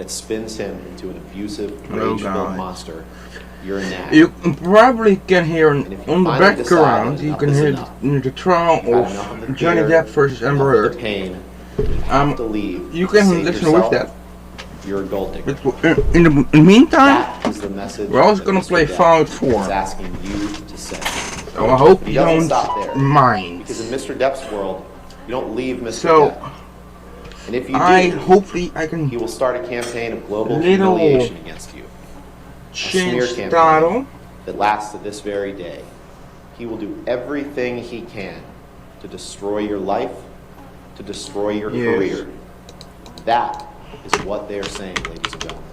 that spins him into an abusive, rage-filled monster, you're in that. You probably can hear on the background, you can hear the trial of Jhonny Depp versus Amber Heard. You can listen with that. You're a gold digger. In the meantime, the message we're also going to play Fallout 4. Asking you to say. So I hope you don't mind. Because in Mr. Depp's world, you don't leave Mr. Depp. And if you do, hopefully I can. He will start a campaign of global humiliation against you. Change title that lasts to this very day. He will do everything he can to destroy your life, to destroy your career. That is what they're saying, ladies and gentlemen.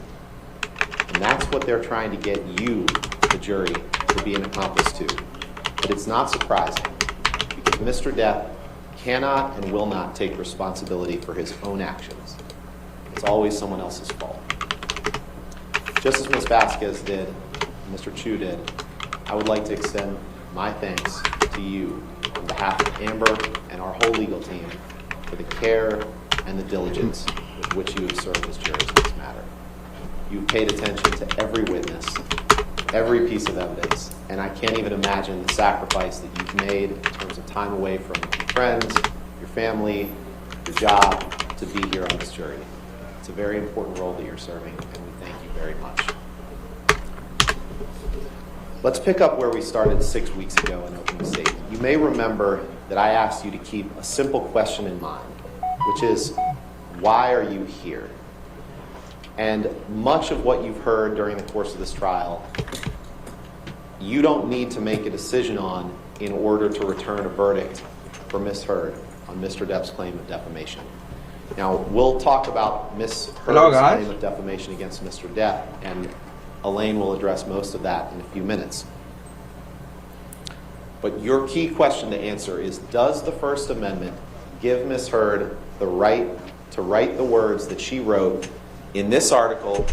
And that's what they're trying to get you, the jury, to be an accomplice to. But it's not surprising, because Mr. Depp cannot and will not take responsibility for his own actions. It's always someone else's fault. Just as Ms. Vasquez did, Mr. Chu did, I would like to extend my thanks to you on behalf of Amber and our whole legal team for the care and the diligence with which you have served as jurors in this matter. You've paid attention to every witness, every piece of evidence, and I can't even imagine the sacrifice that you've made in terms of time away from your friends, your family, your job, to be here on this jury. It's a very important role that you're serving, and we thank you very much. Let's pick up where we started 6 weeks ago in opening statement. You may remember that I asked you to keep a simple question in mind, which is, why are you here? And much of what you've heard during the course of this trial, you don't need to make a decision on in order to return a verdict for Ms. Heard on Mr. Depp's claim of defamation. Now, we'll talk about Ms. Heard's claim of defamation against Mr. Depp, and Elaine will address most of that in a few minutes. But your key question to answer is, does the First Amendment give Ms. Heard the right to write the words that she wrote in this article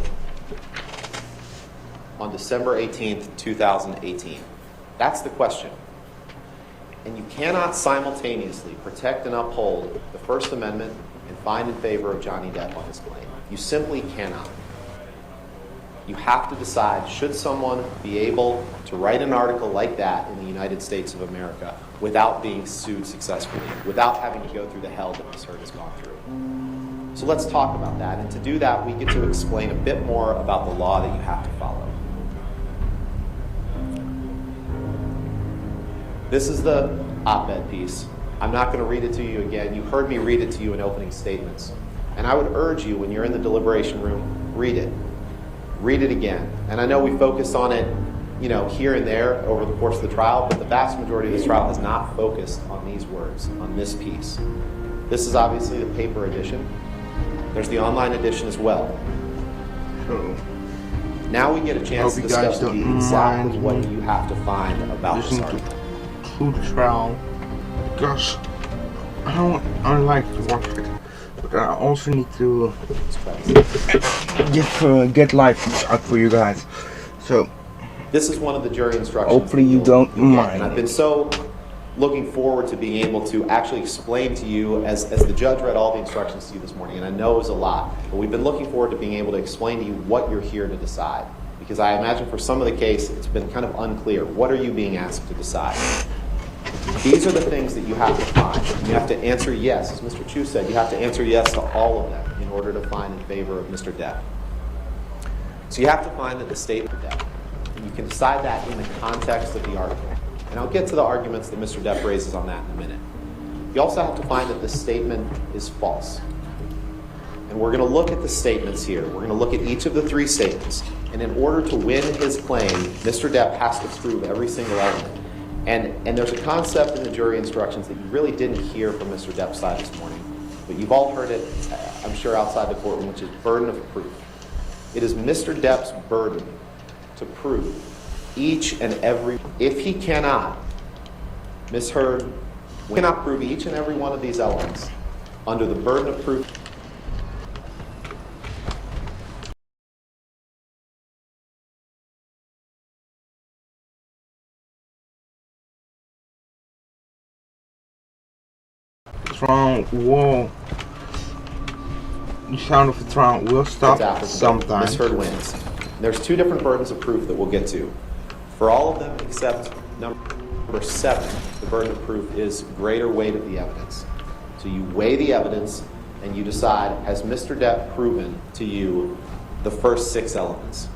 on December 18th, 2018? That's the question. And you cannot simultaneously protect and uphold the First Amendment and find in favor of Jhonny Depp on his claim. You simply cannot. You have to decide, should someone be able to write an article like that in the United States of America without being sued successfully, without having to go through the hell that Ms. Heard has gone through? So let's talk about that. And to do that, we get to explain a bit more about the law that you have to follow. This is the op-ed piece. I'm not going to read it to you again. You heard me read it to you in opening statements. And I would urge you, when you're in the deliberation room, read it. Read it again. And I know we focused on it, here and there over the course of the trial, but the vast majority of this trial has not focused on these words, on this piece. This is obviously the paper edition. There's the online edition as well. Now we get a chance to discuss exactly what you have to find about this article. To the trial, because I like to watch it, but I also need to get live out for you guys. So this is one of the jury instructions. Hopefully you don't mind. And I've been so looking forward to being able to actually explain to you, as the judge read all the instructions to you this morning, and I know it was a lot, but we've been looking forward to being able to explain to you what you're here to decide. Because I imagine for some of the case, it's been kind of unclear. What are you being asked to decide? These are the things that you have to find. You have to answer yes. As Mr. Chu said, you have to answer yes to all of them in order to find in favor of Mr. Depp. So you have to find that the statement of Depp. And you can decide that in the context of the article. And I'll get to the arguments that Mr. Depp raises on that in a minute. You also have to find that the statement is false. And we're going to look at the statements here. We're going to look at each of the three statements. And in order to win his claim, Mr. Depp has to prove every single element. And there's a concept in the jury instructions that you really didn't hear from Mr. Depp's side this morning, but you've all heard it, I'm sure, outside the courtroom, which is burden of proof. It is Mr. Depp's burden to prove each and every. If he cannot, Ms. Heard cannot prove each and every one of these elements under the burden of proof. Wrong. Whoa. the sound of the throne will stop after sometimes. Ms. Heard wins. There's two different burdens of proof that we'll get to. For all of them except number 7, the burden of proof is greater weight of the evidence. So you weigh the evidence and you decide, has Mr. Depp proven to you the first 6 elements?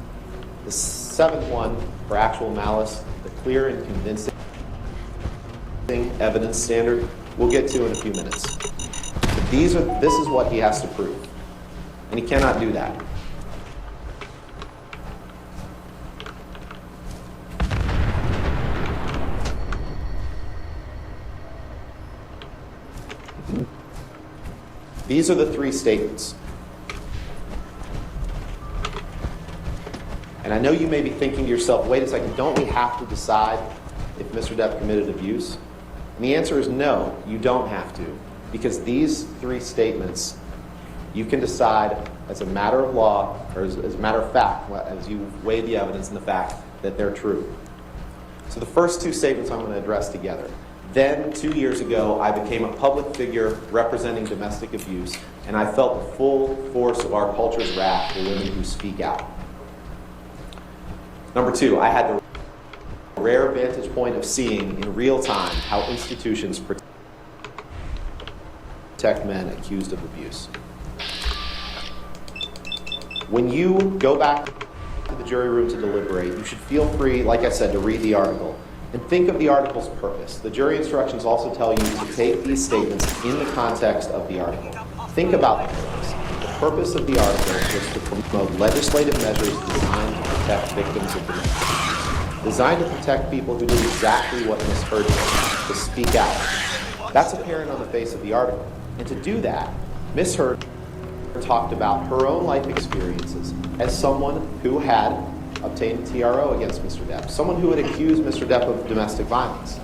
The 7th one, for actual malice, the clear and convincing evidence standard, we'll get to in a few minutes. But this is what he has to prove. And he cannot do that. These are the 3 statements. And I know you may be thinking to yourself, wait a second, don't we have to decide if Mr. Depp committed abuse? And the answer is no, you don't have to. Because these 3 statements, you can decide as a matter of law, or as a matter of fact, as you weigh the evidence and the fact that they're true. So the first 2 statements I'm going to address together. Then, 2 years ago, I became a public figure representing domestic abuse, and I felt the full force of our culture's wrath for women who speak out. Number 2, I had the rare vantage point of seeing in real time how institutions protect men accused of abuse. When you go back to the jury room to deliberate, you should feel free, like I said, to read the article. And think of the article's purpose. The jury instructions also tell you to take these statements in the context of the article. Think about the purpose. The purpose of the article is to promote legislative measures designed to protect victims of domestic abuse. Designed to protect people who do exactly what Ms. Heard did, to speak out. That's apparent on the face of the article. And to do that, Ms. Heard talked about her own life experiences as someone who had obtained a TRO against Mr. Depp, someone who had accused Mr. Depp of domestic violence.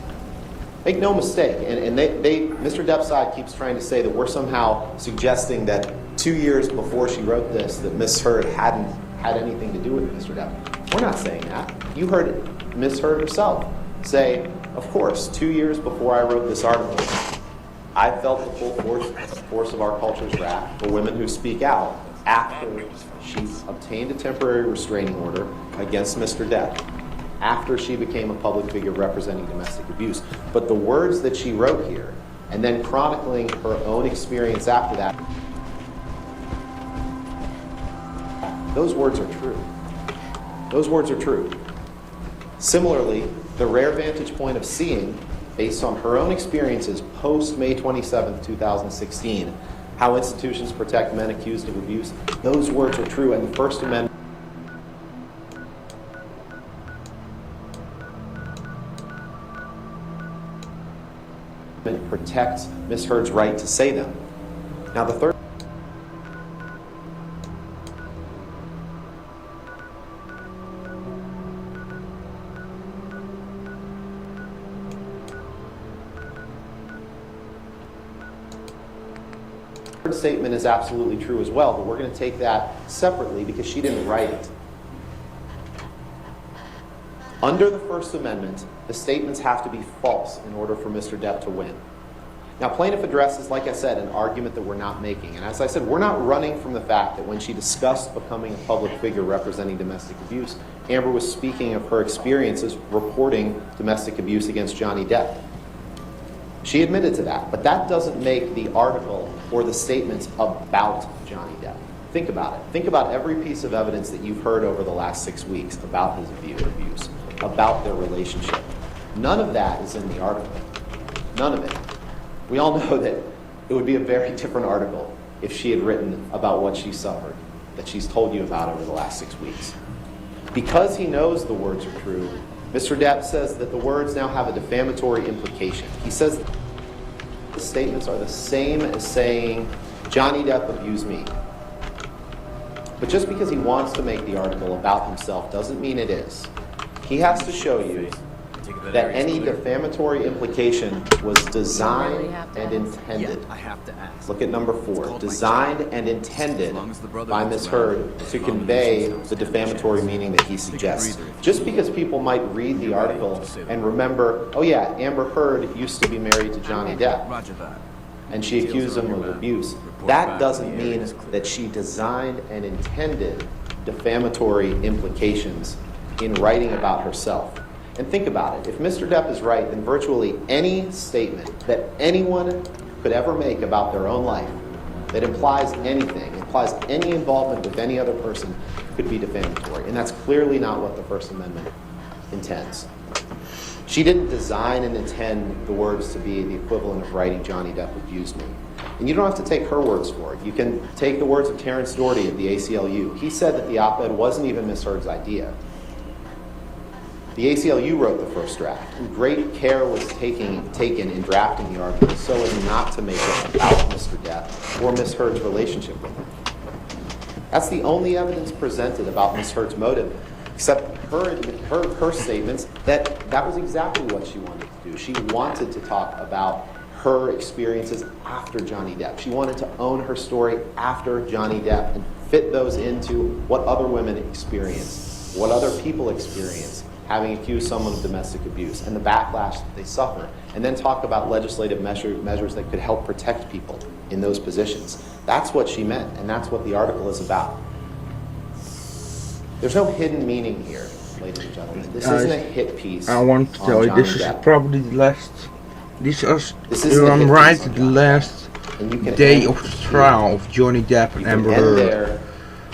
Make no mistake, and Mr. Depp's side keeps trying to say that we're somehow suggesting that 2 years before she wrote this, that Ms. Heard hadn't had anything to do with Mr. Depp. We're not saying that. You heard Ms. Heard herself say, of course, 2 years before I wrote this article, I felt the full force of our culture's wrath for women who speak out after she obtained a temporary restraining order against Mr. Depp, after she became a public figure representing domestic abuse. But the words that she wrote here, and then chronicling her own experience after that, those words are true. Those words are true. Similarly, the rare vantage point of seeing, based on her own experiences post May 27, 2016, how institutions protect men accused of abuse, those words are true, and the First Amendment protects Ms. Heard's right to say them. Now, the third statement is absolutely true as well, but we're going to take that separately because she didn't write it. Under the First Amendment, the statements have to be false in order for Mr. Depp to win. Now, plaintiff addresses, like I said, an argument that we're not making. And as I said, we're not running from the fact that when she discussed becoming a public figure representing domestic abuse, Amber was speaking of her experiences reporting domestic abuse against Jhonny Depp. She admitted to that, but that doesn't make the article or the statements about Jhonny Depp. Think about it. Think about every piece of evidence that you've heard over the last 6 weeks about his abuse, about their relationship. None of that is in the article. None of it. We all know that it would be a very different article if she had written about what she suffered, that she's told you about over the last 6 weeks. Because he knows the words are true, Mr. Depp says that the words now have a defamatory implication. He says the statements are the same as saying, Jhonny Depp abused me. But just because he wants to make the article about himself doesn't mean it is. He has to show you that any defamatory implication was designed and intended. I have to ask. Look at number 4. Designed and intended by Ms. Heard to convey the defamatory meaning that he suggests. Just because people might read the article and remember, oh yeah, Amber Heard used to be married to Jhonny Depp. Roger that. and she accused him of abuse. That doesn't mean that she designed and intended defamatory implications in writing about herself. And think about it. If Mr. Depp is right, then virtually any statement that anyone could ever make about their own life that implies anything, implies any involvement with any other person, could be defamatory. And that's clearly not what the First Amendment intends. She didn't design and intend the words to be the equivalent of writing Jhonny Depp abused me. And you don't have to take her words for it. You can take the words of Terrence Doherty of the ACLU. He said that the op-ed wasn't even Ms. Heard's idea. The ACLU wrote the first draft, and great care was taken in drafting the article so as not to make it about Mr. Depp or Ms. Heard's relationship with him. That's the only evidence presented about Ms. Heard's motive, except her statements that was exactly what she wanted to do. She wanted to talk about her experiences after Jhonny Depp. She wanted to own her story after Jhonny Depp and fit those into what other women experience, what other people experience, having accused someone of domestic abuse and the backlash that they suffer, and then talk about legislative measures that could help protect people in those positions. That's what she meant, and that's what the article is about. There's no hidden meaning here, ladies and gentlemen. This isn't a hit piece. I want to tell you, Jhonny this is Depp. probably the last. This is, This if isn't a I'm hit right, piece on the Jhonny last And you can day end of the trial of Jhonny Depp You and can Amber end Heard. there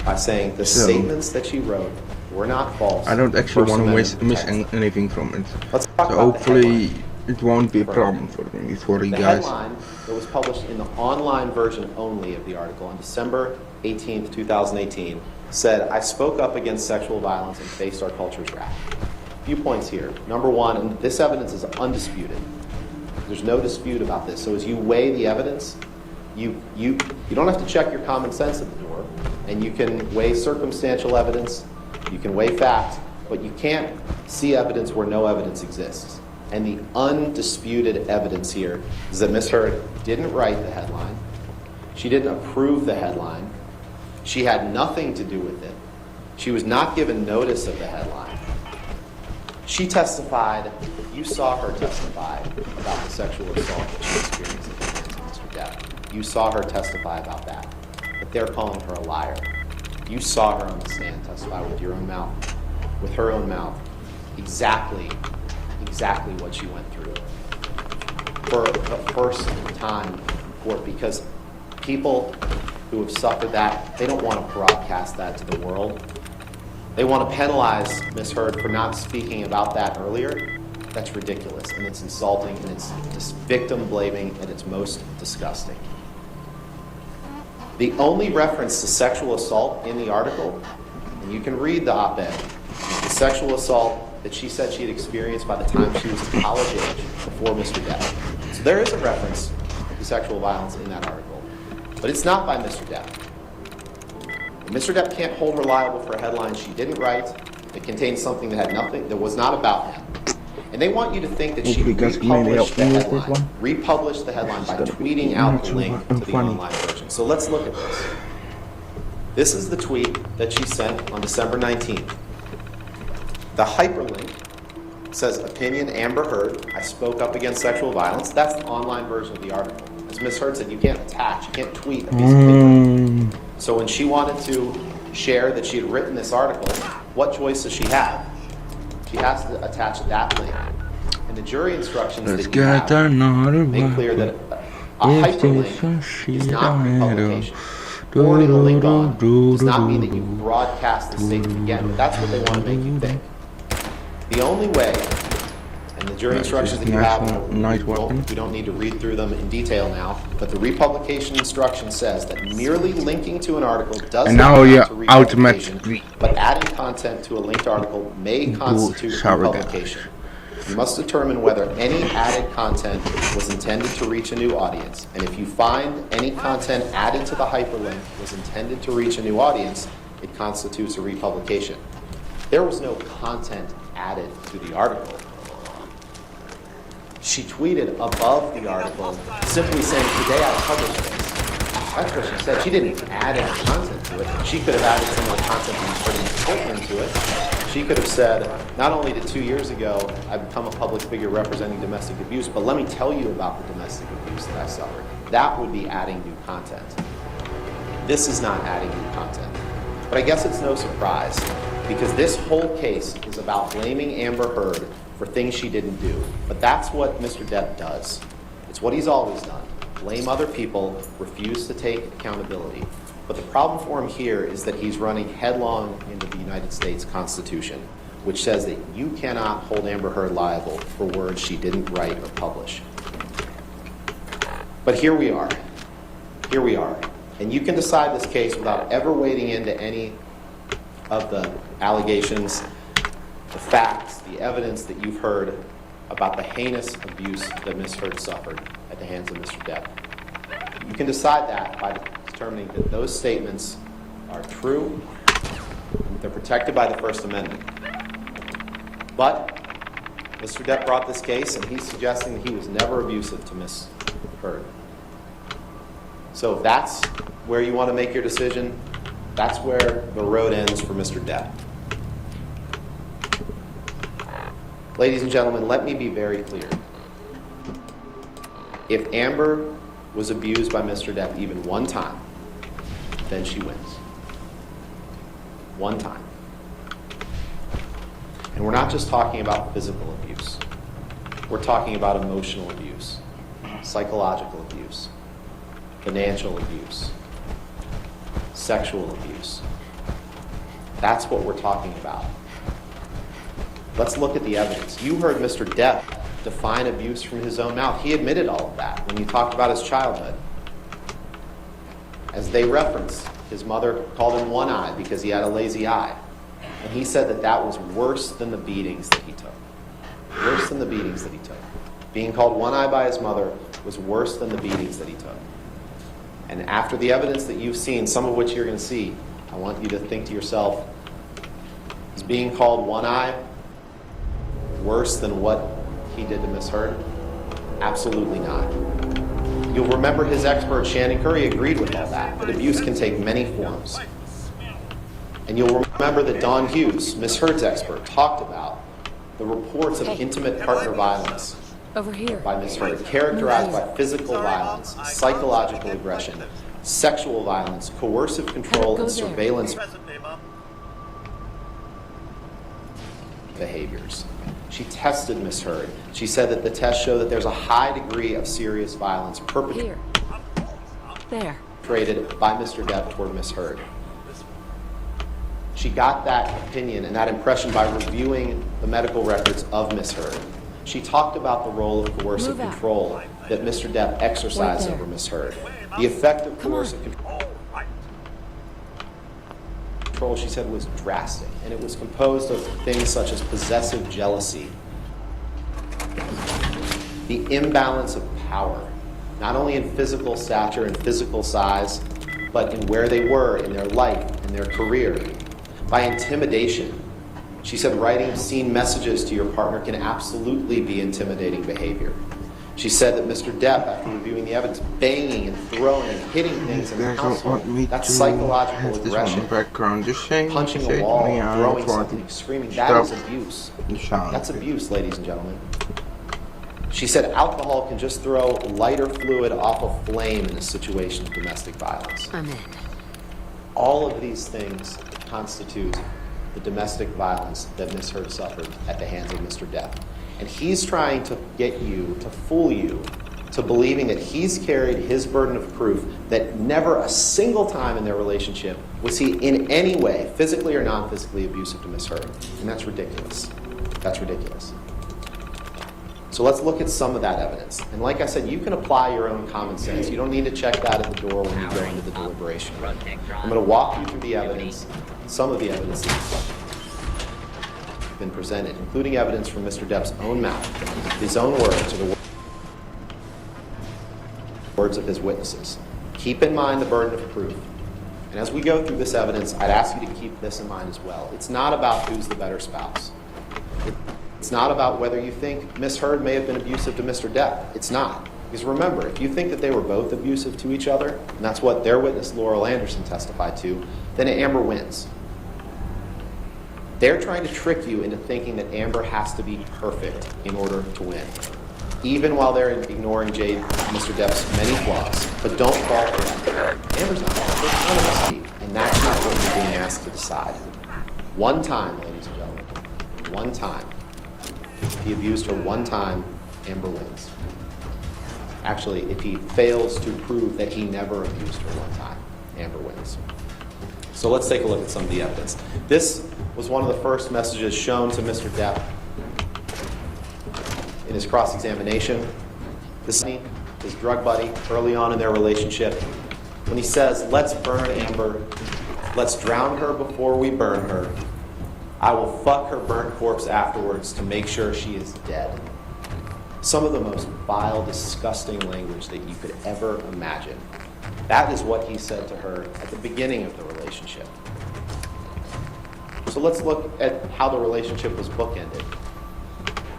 by saying the So, statements that she wrote were not false. I don't actually First want to Amendment miss protects. anything from it. Let's talk So about the hopefully headline. it won't be a For- problem for me, for you The guys. headline that was published in the online version only of the article on December 18th, 2018, said, "I spoke up against sexual violence and faced our culture's wrath." A few points here. Number one, and this evidence is undisputed. There's no dispute about this. So as you weigh the evidence, you don't have to check your common sense at the door, and you can weigh circumstantial evidence, you can weigh facts, but you can't see evidence where no evidence exists. And the undisputed evidence here is that Ms. Heard didn't write the headline. She didn't approve the headline. She had nothing to do with it. She was not given notice of the headline. She testified, you saw her testify about the sexual assault that she experienced at the hands of Mr. Depp. You saw her testify about that. But they're calling her a liar. You saw her on the stand testify with your own mouth, with her own mouth, exactly what she went through for the first time in court, because people who have suffered that, they don't want to broadcast that to the world. They want to penalize Ms. Heard for not speaking about that earlier. That's ridiculous, and it's insulting, and it's just victim blaming at its most disgusting. The only reference to sexual assault in the article, and you can read the op-ed, the sexual assault that she said she had experienced by the time she was college age before Mr. Depp. So there is a reference to sexual violence in that article, but it's not by Mr. Depp. Mr. Depp can't hold her liable for a headline she didn't write that contained something that was not about him. And they want you to think that she republished the headline by tweeting out the link to the online version. So let's look at this. This is the tweet that she sent on December 19th. The hyperlink says, "Opinion Amber Heard, I spoke up against sexual violence." That's the online version of the article. As Ms. Heard said, you can't attach, you can't tweet a piece of paper. So when she wanted to share that she had written this article, what choice does she have? She has to attach that link. And the jury instructions that you have make clear that a hyperlink is not republication. Forwarding a link on does not mean that you broadcast the statement again, but that's what they want to make you think. The only way, and the jury instructions that you have, we don't need to read through them in detail now, but the republication instruction says that merely linking to an article does not amount to republication, but adding content to a linked article may constitute republication. You must determine whether any added content was intended to reach a new audience, and if you find any content added to the hyperlink was intended to reach a new audience, it constitutes a republication. There was no content added to the article. She tweeted above the article simply saying, "Today I published this." That's what she said. She didn't add any content to it. She could have added some of the content from President Copeland to it. She could have said, not only did 2 years ago I become a public figure representing domestic abuse, but let me tell you about the domestic abuse that I suffered. That would be adding new content. This is not adding new content. But I guess it's no surprise, because this whole case is about blaming Amber Heard for things she didn't do. But that's what Mr. Depp does. It's what he's always done. Blame other people, refuse to take accountability. But the problem for him here is that he's running headlong into the United States Constitution, which says that you cannot hold Amber Heard liable for words she didn't write or publish. But here we are. Here we are. And you can decide this case without ever wading into any of the allegations, the facts, the evidence that you've heard about the heinous abuse that Ms. Heard suffered at the hands of Mr. Depp. You can decide that by determining that those statements are true, and they're protected by the First Amendment. But Mr. Depp brought this case, and he's suggesting that he was never abusive to Ms. Heard. So if that's where you want to make your decision, that's where the road ends for Mr. Depp. Ladies and gentlemen, let me be very clear. If Amber was abused by Mr. Depp even one time, then she wins. One time. And we're not just talking about physical abuse. We're talking about emotional abuse, psychological abuse, financial abuse, sexual abuse. That's what we're talking about. Let's look at the evidence. You heard Mr. Depp define abuse from his own mouth. He admitted all of that when he talked about his childhood. As they reference, his mother called him one-eyed because he had a lazy eye. And he said that that was worse than the beatings that he took. Worse than the beatings that he took. Being called one-eyed by his mother was worse than the beatings that he took. And after the evidence that you've seen, some of which you're going to see, I want you to think to yourself, is being called one-eyed worse than what he did to Ms. Heard? Absolutely not. You'll remember his expert, Shannon Curry, agreed with all that abuse can take many forms. And you'll remember that Don Hughes, Ms. Heard's expert, talked about the reports of intimate partner violence over here by Ms. Heard, characterized by physical violence, psychological aggression, sexual violence, coercive control, and surveillance behaviors. She tested Ms. Heard. She said that the tests show that there's a high degree of serious violence perpetrated by Mr. Depp toward Ms. Heard. She got that opinion and that impression by reviewing the medical records of Ms. Heard. She talked about the role of coercive control that Mr. Depp exercised over Ms. Heard. The effect of coercive control, she said, was drastic, and it was composed of things such as possessive jealousy, the imbalance of power, not only in physical stature and physical size, but in where they were in their life and their career, by intimidation. She said writing obscene messages to your partner can absolutely be intimidating behavior. She said that Mr. Depp, after reviewing the evidence, banging and throwing and hitting things in the household, that's psychological aggression. Punching a wall, throwing something, screaming, that is abuse. That's abuse, ladies and gentlemen. She said alcohol can just throw lighter fluid off a flame in a situation of domestic violence. I'm in. All of these things constitute the domestic violence that Ms. Heard suffered at the hands of Mr. Depp. And he's trying to get you, to fool you, to believing that he's carried his burden of proof that never a single time in their relationship was he in any way, physically or non-physically, abusive to Ms. Heard. And that's ridiculous. That's ridiculous. So let's look at some of that evidence. And like I said, you can apply your own common sense. You don't need to check that at the door when you go into the deliberation room. I'm going to walk you through the evidence, some of the evidence that's been presented, including evidence from Mr. Depp's own mouth, his own words, or the words of his witnesses. Keep in mind the burden of proof. And as we go through this evidence, I'd ask you to keep this in mind as well. It's not about who's the better spouse. It's not about whether you think Ms. Heard may have been abusive to Mr. Depp. It's not. Because remember, if you think that they were both abusive to each other, and that's what their witness Laurel Anderson testified to, then Amber wins. They're trying to trick you into thinking that Amber has to be perfect in order to win. even while they're ignoring Mr. Depp's many flaws. But don't fall for that. Amber's not perfect. None of us are. And that's not what you're being asked to decide. One time, ladies and gentlemen, one time. If he abused her one time, Amber wins. Actually, if he fails to prove that he never abused her one time, Amber wins. So let's take a look at some of the evidence. This was one of the first messages shown to Mr. Depp in his cross-examination. This is his drug buddy early on in their relationship. When he says, "Let's burn Amber, let's drown her before we burn her. I will fuck her burnt corpse afterwards to make sure she is dead." Some of the most vile, disgusting language that you could ever imagine. That is what he said to her at the beginning of the relationship. So let's look at how the relationship was bookended.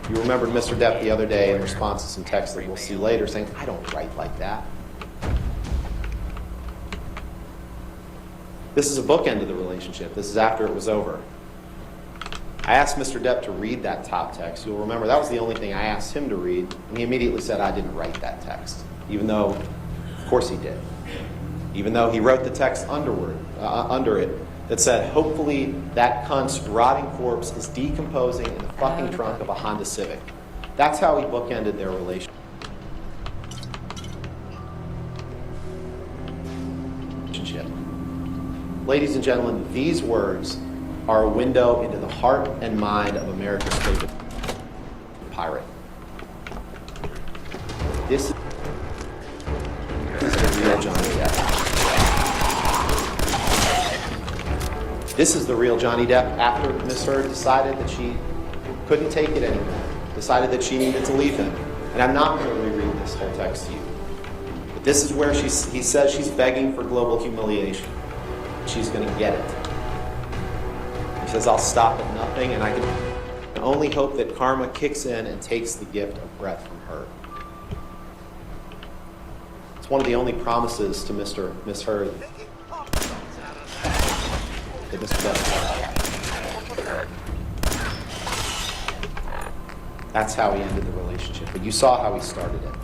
You remembered Mr. Depp the other day in response to some text that we'll see later saying, "I don't write like that." This is a bookend of the relationship. This is after it was over. I asked Mr. Depp to read that top text. You'll remember that was the only thing I asked him to read, and he immediately said, "I didn't write that text," even though, of course he did. Even though he wrote the text under it that said, "Hopefully that cunt's rotting corpse is decomposing in the fucking trunk of a Honda Civic." That's how he bookended their relationship. Ladies and gentlemen, these words are a window into the heart and mind of America's favorite pirate. This is the real Jhonny Depp. This is the real Jhonny Depp after Miss Heard decided that she couldn't take it anymore, decided that she needed to leave him. And I'm not going to reread this whole text to you. But this is where he says she's begging for global humiliation. She's going to get it. He says, "I'll stop at nothing, and I can only hope that karma kicks in and takes the gift of breath from her." It's one of the only promises to Miss Heard that Mr. Depp. That's how he ended the relationship. But you saw how he started it.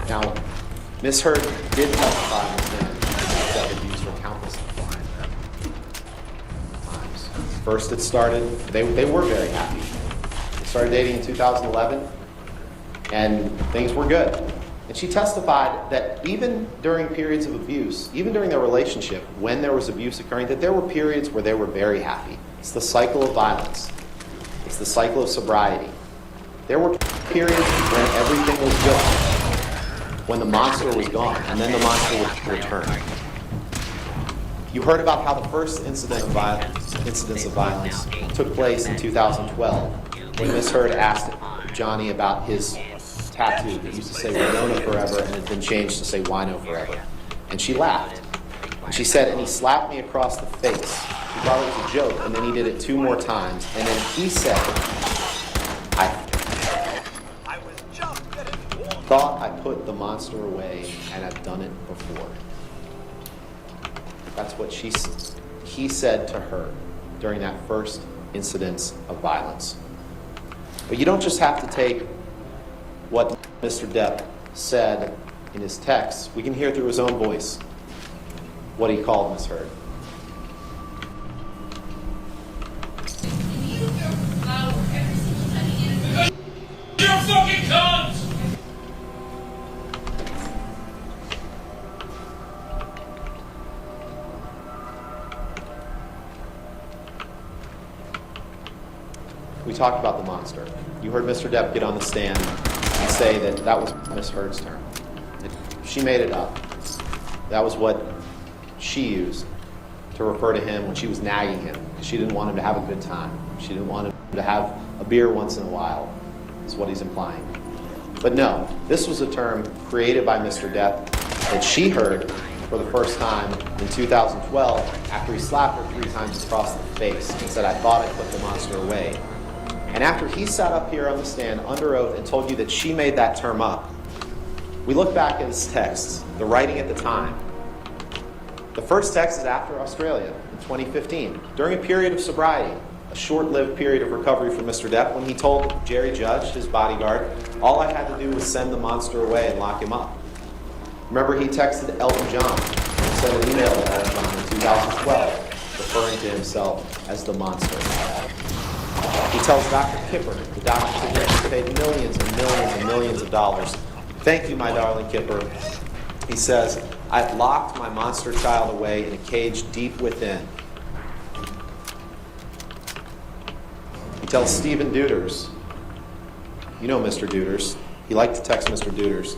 Now, Miss Heard did testify on the stand that abused her countless times. First it started, they were very happy. They started dating in 2011, and things were good. And she testified that even during periods of abuse, even during their relationship, when there was abuse occurring, that there were periods where they were very happy. It's the cycle of violence. It's the cycle of sobriety. There were periods when everything was good, when the monster was gone, and then the monster would return. You heard about how the first incidents of violence took place in 2012, when Miss Heard asked Jhonny about his tattoo that used to say Winona forever and had been changed to say Wino forever. And she laughed. And she said, "And he slapped me across the face." She thought it was a joke, and then he did it 2 more times. And then he said, "I thought I put the monster away, and I've done it before." That's what he said to her during that first incidence of violence. But you don't just have to take what Mr. Depp said in his text. We can hear through his own voice what he called Miss Heard. You're a fucking cunt! We talked about the monster. You heard Mr. Depp get on the stand and say that that was Miss Heard's term. She made it up. That was what she used to refer to him when she was nagging him, because she didn't want him to have a good time. She didn't want him to have a beer once in a while, is what he's implying. But no, this was a term created by Mr. Depp that she heard for the first time in 2012 after he slapped her 3 times across the face and said, "I thought I put the monster away." And after he sat up here on the stand under oath and told you that she made that term up, we look back at his texts, the writing at the time. The first text is after Australia in 2015, during a period of sobriety. a short-lived period of recovery for Mr. Depp when he told Jerry Judge, his bodyguard, all I had to do was send the monster away and lock him up. Remember, he texted Elton John, sent an email to Elton John in 2012, referring to himself as the monster. He tells Dr. Kipper, the doctor to whom he paid millions and millions and millions of dollars, "Thank you, my darling Kipper." He says, "I've locked my monster child away in a cage deep within." He tells Stephen Duders, you know Mr. Duders, he liked to text Mr. Duders.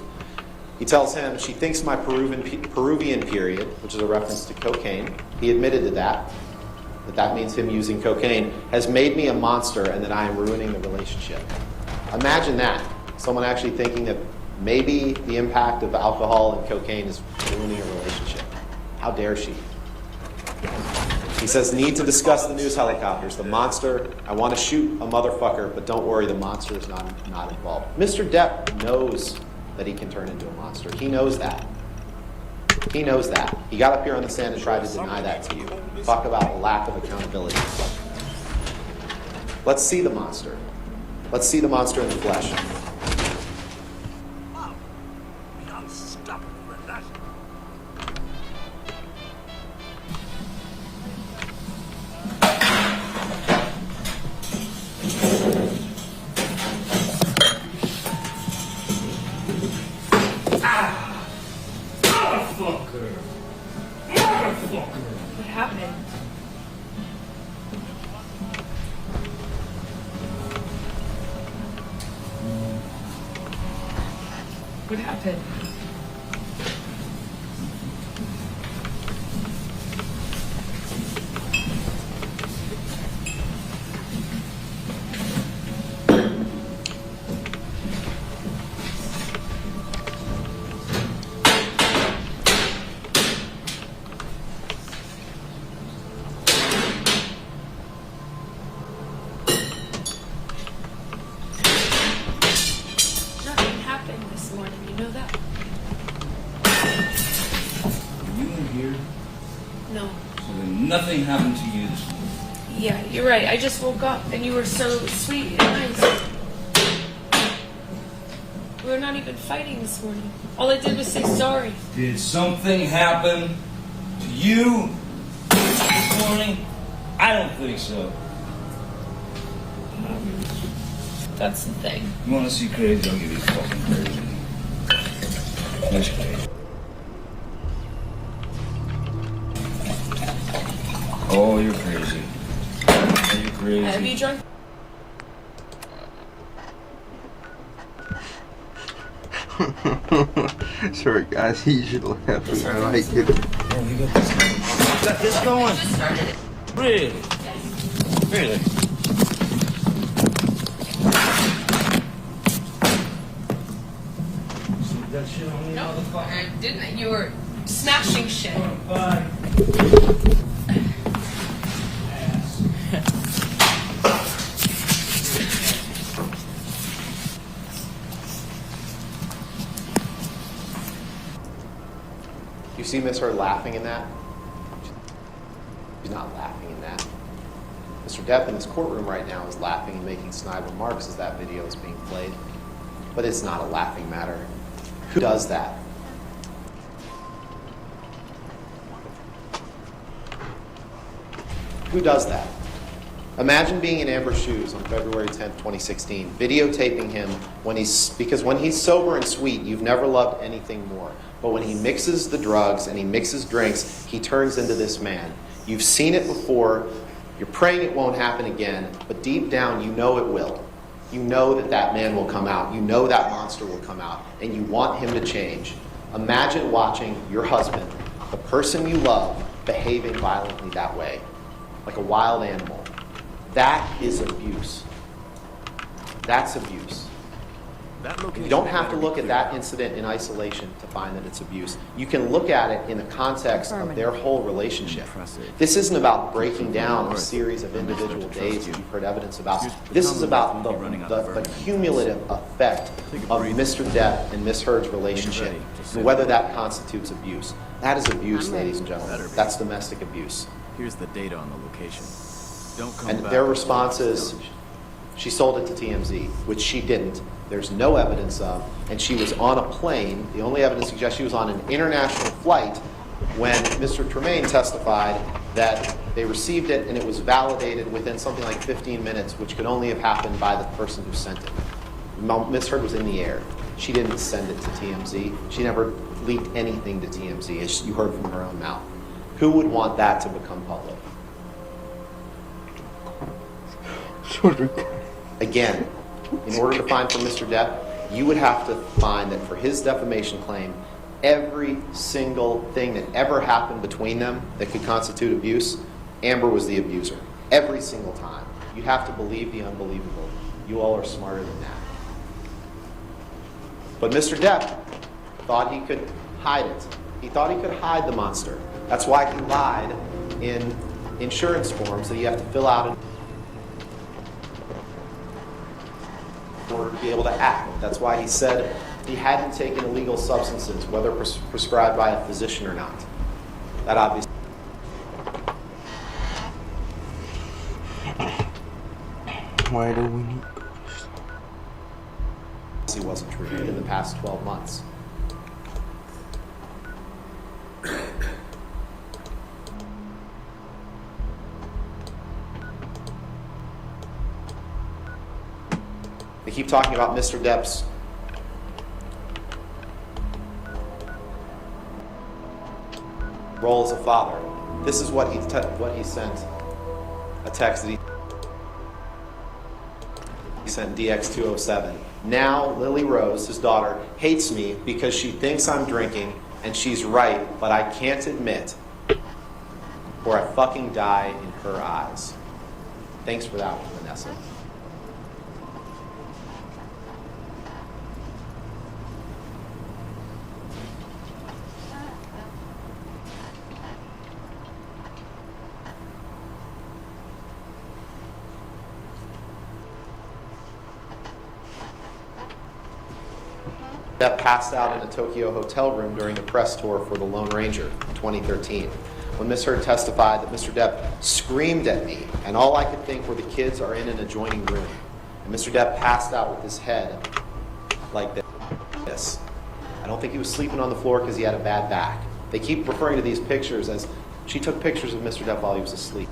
He tells him, "She thinks my Peruvian period," which is a reference to cocaine, he admitted to that means him using cocaine, "has made me a monster and that I am ruining the relationship." Imagine that, someone actually thinking that maybe the impact of alcohol and cocaine is ruining a relationship. How dare she? He says, "Need to discuss the news helicopters. The monster, I want to shoot a motherfucker, but don't worry, the monster is not involved." Mr. Depp knows that he can turn into a monster. He knows that. He knows that. He got up here on the stand and tried to deny that to you. Talk about a lack of accountability. Let's see the monster. Let's see the monster in the flesh. What happened? What happened? Nothing happened this morning, you know that? Were you in here? No. So then nothing happened to you this morning. Yeah, you're right. I just woke up and you were so sweet and nice. We were not even fighting this morning. All I did was say sorry. Did something happen to you this morning? I don't think so. That's the thing. You want to see crazy? I'll give you fucking crazy. That's crazy. Oh, you're crazy. Oh, you're crazy. Have you drunk? Sorry guys, he should laugh. I like it. Oh, you got this going. You got this going? Just started it. Really? Really? See that shit on me, No, motherfucker? I didn't. You were smashing shit. Bye. You see Miss Heard laughing in that? She's not laughing in that. Mr. Depp in his courtroom right now is laughing and making snide remarks as that video is being played. But it's not a laughing matter. Who does that? Who does that? Imagine being in Amber's shoes on February 10th, 2016, videotaping him because when he's sober and sweet, you've never loved anything more. But when he mixes the drugs and he mixes drinks, he turns into this man. You've seen it before, you're praying it won't happen again, but deep down you know it will. You know that that man will come out. You know that monster will come out, and you want him to change. Imagine watching your husband, the person you love, behaving violently that way, like a wild animal. That is abuse. That's abuse. You don't have to look at that incident in isolation to find that it's abuse. You can look at it in the context of their whole relationship. This isn't about breaking down a series of individual days that you've heard evidence about. This is about the cumulative effect of Mr. Depp and Miss Heard's relationship, and whether that constitutes abuse. That is abuse, ladies and gentlemen. That's domestic abuse. Here's the data on the location. Don't come And back. their response is, she sold it to TMZ, which she didn't. There's no evidence of. And she was on a plane. The only evidence suggests she was on an international flight when Mr. Tremaine testified that they received it and it was validated within something like 15 minutes, which could only have happened by the person who sent it. Ms. Heard was in the air. She didn't send it to TMZ. She never leaked anything to TMZ, as you heard from her own mouth. Who would want that to become public? Again, in order to find for Mr. Depp, you would have to find that for his defamation claim, every single thing that ever happened between them that could constitute abuse, Amber was the abuser. Every single time. You have to believe the unbelievable. You all are smarter than that. But Mr. Depp thought he could hide it. He thought he could hide the monster. That's why he lied in insurance forms that you have to fill out in order to be able to act. That's why he said he hadn't taken illegal substances, whether prescribed by a physician or not. That obviously Why do we need wasn't true in the past 12 months. They keep talking about Mr. Depp's role as a father. This is what he sent. A text that he sent DX207. Now Lily Rose, his daughter, hates me because she thinks I'm drinking, and she's right, but I can't admit, or I fucking die in her eyes. Thanks for that one, Vanessa. Depp passed out in a Tokyo hotel room during a press tour for The Lone Ranger in 2013. When Ms. Heard testified that Mr. Depp screamed at me, and all I could think were the kids are in an adjoining room. And Mr. Depp passed out with his head like this. I don't think he was sleeping on the floor because he had a bad back. They keep referring to these pictures as she took pictures of Mr. Depp while he was asleep.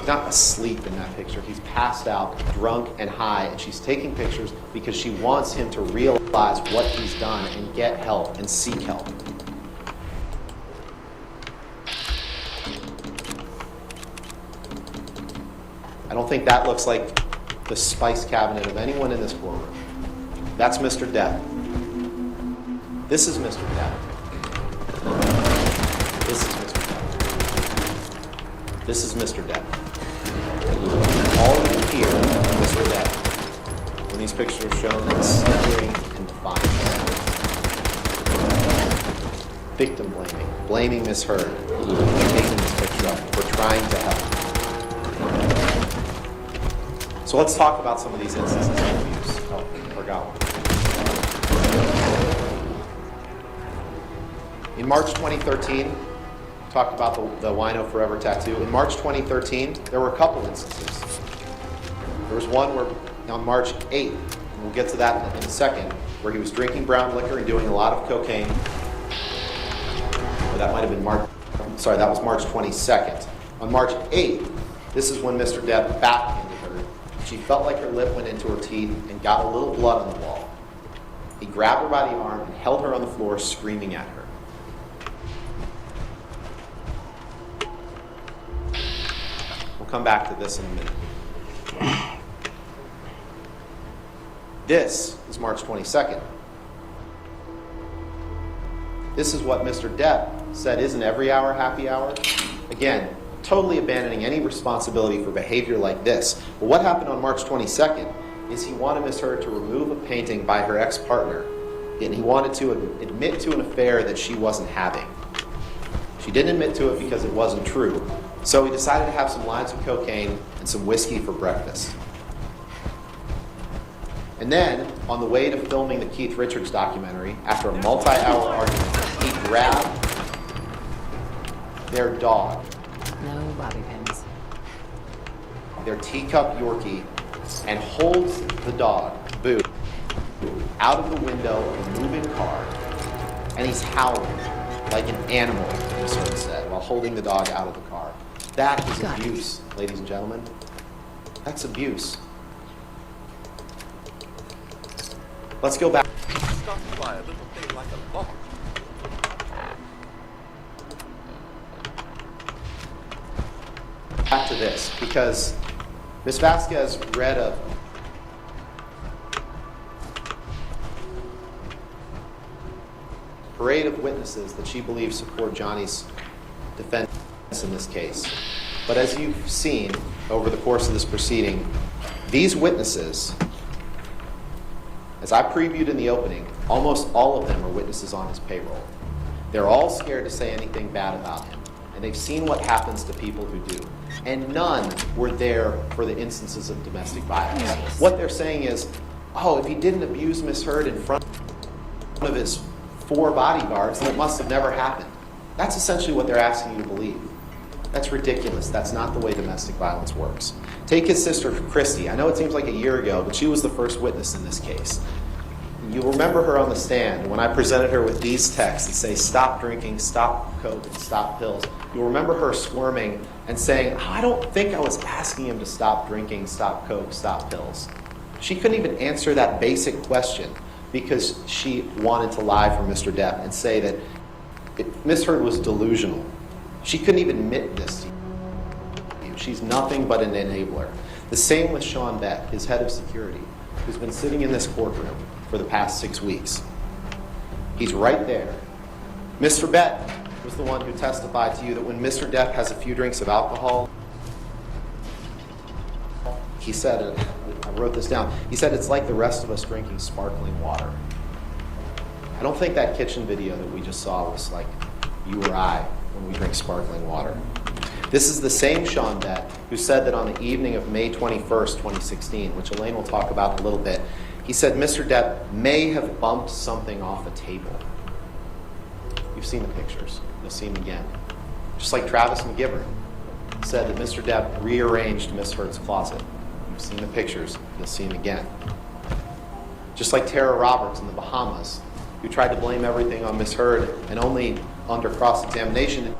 Not asleep in that picture. He's passed out, drunk and high, and she's taking pictures because she wants him to realize what he's done and get help and seek help. I don't think that looks like the spice cabinet of anyone in this courtroom. That's Mr. Depp. This is Mr. Depp. This is Mr. Depp. This is Mr. Depp. All you can hear is Mr. Depp when these pictures are shown, that's sneering and defiant. Victim blaming Ms. Heard for taking this picture up, for trying to help. So let's talk about some of these instances of abuse. Oh, I forgot one. In March 2013, talked about the Wino Forever tattoo. In March 2013, there were a couple instances. There was one where on March 8th, and we'll get to that in a second, where he was drinking brown liquor and doing a lot of cocaine. Or that might have been that was March 22nd. On March 8th, this is when Mr. Depp backhanded her. She felt like her lip went into her teeth and got a little blood on the wall. He grabbed her by the arm and held her on the floor, screaming at her. We'll come back to this in a minute. This is March 22nd. This is what Mr. Depp said isn't every hour happy hour. Again, totally abandoning any responsibility for behavior like this. But what happened on March 22nd is he wanted Ms. Heard to remove a painting by her ex-partner, and he wanted to admit to an affair that she wasn't having. She didn't admit to it because it wasn't true. So he decided to have some lines of cocaine and some whiskey for breakfast. And then, on the way to filming the Keith Richards documentary, after a multi-hour argument, he grabbed their dog, No bobby pins. their teacup Yorkie, and holds the dog, Boo, out of the window of a moving car, and he's howling like an animal, Ms. Hurd said, while holding the dog out of the car. That is Got it. abuse, ladies and gentlemen. That's abuse. Let's go back. Stopped by a little thing like a lock. Back to this, because Ms. Vasquez read a parade of witnesses that she believes support Jhonny's defense in this case. But as you've seen over the course of this proceeding, these witnesses, as I previewed in the opening, almost all of them are witnesses on his payroll. They're all scared to say anything bad about him, and they've seen what happens to people who do. And none were there for the instances of domestic violence. What they're saying is, oh, if he didn't abuse Ms. Hurd in front of his 4 bodyguards, then it must have never happened. That's essentially what they're asking you to believe. That's ridiculous. That's not the way domestic violence works. Take his sister, Christy. I know it seems like a year ago, but she was the first witness in this case. You'll remember her on the stand when I presented her with these texts that say, stop drinking, stop coke, and stop pills. You'll remember her squirming and saying, oh, I don't think I was asking him to stop drinking, stop coke, stop pills. She couldn't even answer that basic question because she wanted to lie for Mr. Depp and say that Ms. Hurd was delusional. She couldn't even admit this to you. She's nothing but an enabler. The same with Sean Beck, his head of security, who's been sitting in this courtroom for the past 6 weeks. He's right there. Mr. Beck was the one who testified to you that when Mr. Depp has a few drinks of alcohol, he said, I wrote this down, he said it's like the rest of us drinking sparkling water. I don't think that kitchen video that we just saw was like you or I when we drink sparkling water. This is the same Sean Beck who said that on the evening of May 21st, 2016, which Elaine will talk about in a little bit, he said Mr. Depp may have bumped something off a table. You've seen the pictures. You'll see them again. Just like Travis McGivern said that Mr. Depp rearranged Miss Hurd's closet. You've seen the pictures. You'll see them again. Just like Tara Roberts in the Bahamas, who tried to blame everything on Miss Hurd and only under cross-examination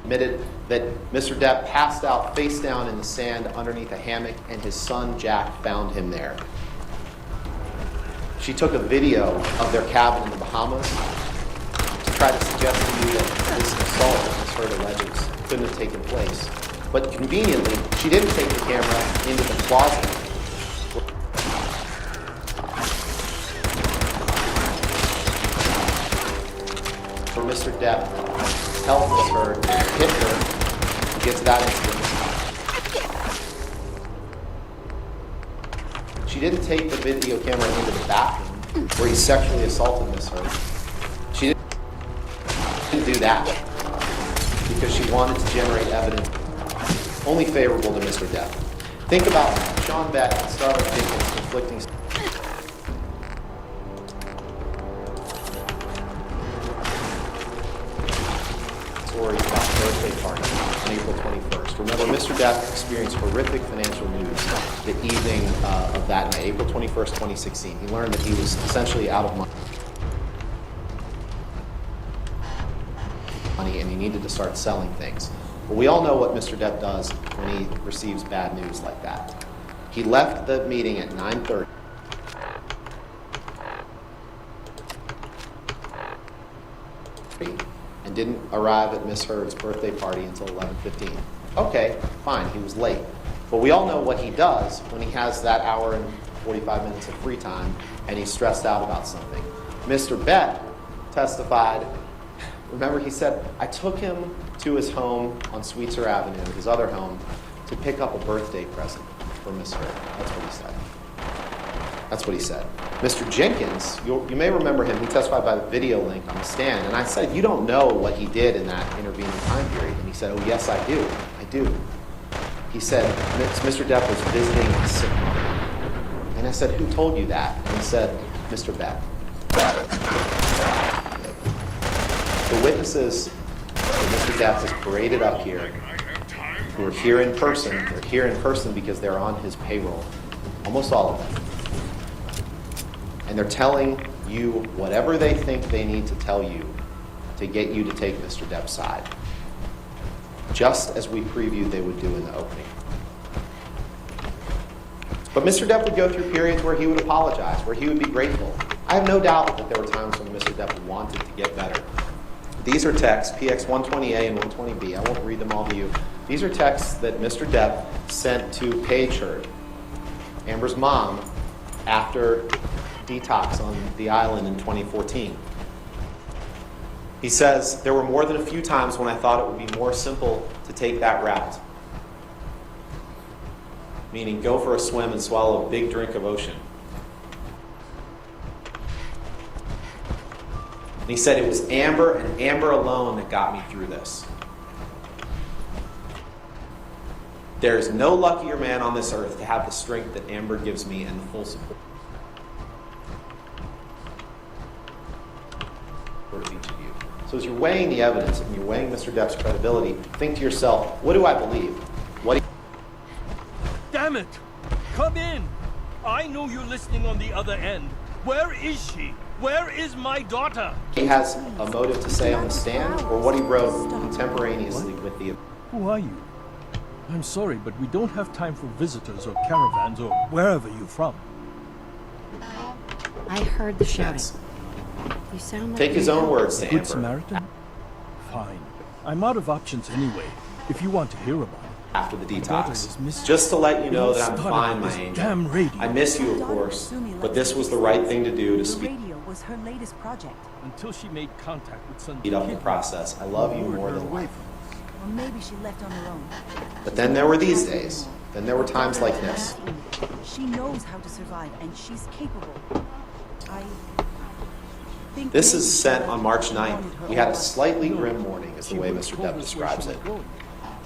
admitted that Mr. Depp passed out face down in the sand underneath a hammock and his son Jack found him there. She took a video of their cabin in the Bahamas to try to suggest to you that this assault that Ms. Hurd alleges couldn't have taken place. But conveniently, she didn't take the camera into the closet where Mr. Depp held Ms. Hurd, hit her, to get to that incident. She didn't take the video camera into the bathroom where he sexually assaulted Ms. Hurd. She didn't do that because she wanted to generate evidence only favorable to Mr. Depp. Think about Sean Beck and Starla Jenkins conflicting stories about the birthday party on April 21st. Remember, Mr. Depp experienced horrific financial news the evening of that night, April 21st, 2016. He learned that he was essentially out of money and he needed to start selling things. But we all know what Mr. Depp does when he receives bad news like that. He left the meeting at 9:30. And didn't arrive at Miss Hurd's birthday party until 11:15. Okay, fine, he was late. But we all know what he does when he has that hour and 45 minutes of free time and he's stressed out about something. Mr. Beck testified, remember he said, I took him to his home on Sweetser Avenue, his other home, to pick up a birthday present for Miss Hurd. That's what he said. That's what he said. Mr. Jenkins, you may remember him, he testified by the video link on the stand, and I said, you don't know what he did in that intervening time period. And he said, oh yes, I do. I do. He said, Mr. Depp was visiting a sick mother. And I said, who told you that? And he said, Mr. Beck. The witnesses that Mr. Depp has paraded up here, who are here in person, they're here in person because they're on his payroll. Almost all of them. And they're telling you whatever they think they need to tell you to get you to take Mr. Depp's side. Just as we previewed they would do in the opening. But Mr. Depp would go through periods where he would apologize, where he would be grateful. I have no doubt that there were times when Mr. Depp wanted to get better. These are texts, PX 120A and 120B. I won't read them all to you. These are texts that Mr. Depp sent to Paige Heard, Amber's mom, after detox on the island in 2014. He says, there were more than a few times when I thought it would be more simple to take that route. Meaning go for a swim and swallow a big drink of ocean. And he said it was Amber and Amber alone that got me through this. There's no luckier man on this earth to have the strength that Amber gives me and the full support of each of you. So as you're weighing the evidence and you're weighing Mr. Depp's credibility, think to yourself, what do I believe? What do Damn it! Come in! I know you're listening on the other end. Where is she? Where is my daughter? he has a motive to say on the stand, or what he wrote contemporaneously with the... Who are you? I'm sorry, but we don't have time for visitors or caravans or wherever you're from. I heard the shouting. Yes. You sound like Take his own words to Good Amber Samaritan? Fine. I'm out of options anyway, if you want to hear about it. after the daughter is detox. missing. Just to let you know It that I'm started fine, with my this angel. damn radio. I miss you, of course, but this was the right thing to do to The speed radio was her latest project. Until she made contact with some up the process. I love you more than life. Or maybe she left on her own. But then there were these days. Then there were times like this. She knows how to survive, and she's capable. I think This maybe is she sent on March wanted 9th. her We had a alive. slightly grim morning, is the She way would have Mr. told Depp us describes where it. she was going.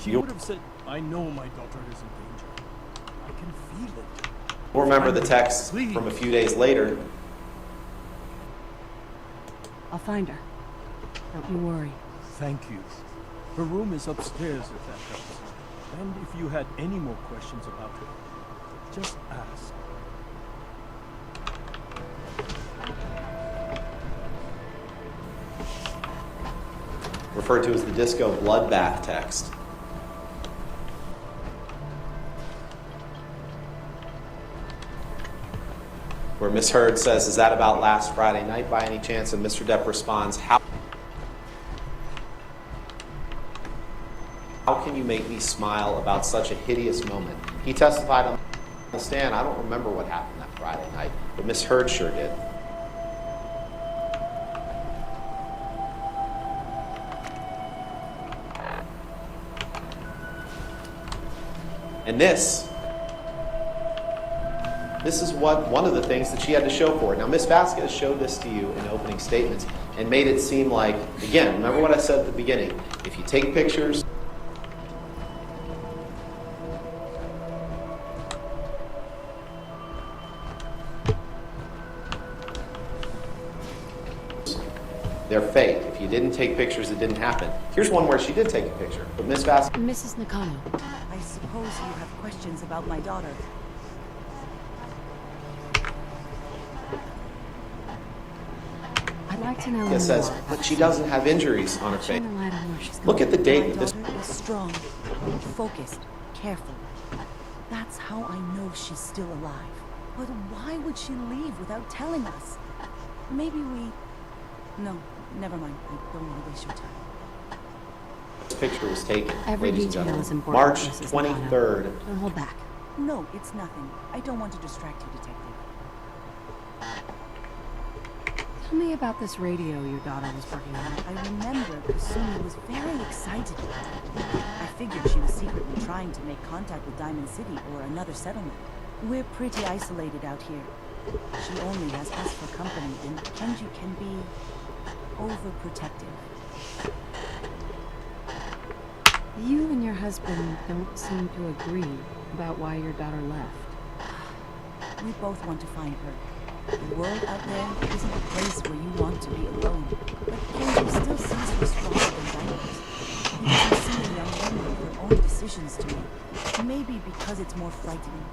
She You- would have said, I know my daughter is in danger. I can feel it. We'll remember the text Please. from a few days later. I'll find her. Don't you worry. Thank you. Her room is upstairs if that helps. And if you had any more questions about her, just ask. Referred to as the disco bloodbath text. Where Miss Heard says, is that about last Friday night by any chance? And Mr. Depp responds, how can you make me smile about such a hideous moment? He testified on the stand, I don't remember what happened that Friday night, but Miss Heard sure did. And this is one of the things that she had to show for it. Now, Miss Vasquez showed this to you in opening statements and made it seem like, again, remember what I said at the beginning, if you take pictures, they're fake. If you didn't take pictures, it didn't happen. Here's one where she did take a picture, but Miss Vasquez... Mrs. Nakano. I suppose you have questions about my daughter. I'd like to know more. says, but she doesn't have injuries on her face. Shine a light on where she's going. Look at the date My that this... daughter is strong, focused, careful. That's how I know she's still alive. But why would she leave without telling us? Maybe we... No, never mind. I don't want to waste your time. picture was taken, Every ladies and detail gentlemen. is important, March Mrs. Nakano. 23rd. Don't hold back. No, it's nothing. I don't want to distract you, Detective. Tell me about this radio your daughter was working on. I remember Kusumi was very excited about it. I figured she was secretly trying to make contact with Diamond City or another settlement. We're pretty isolated out here. She only has us for company, and Kenji can be overprotective. You and your husband don't seem to agree about why your daughter left. We both want to find her. The world out there isn't a place where you want to be alone. But Kendra still sees her stronger than diamonds. You can see a young woman with her own decisions to make. Maybe because it's more frightening.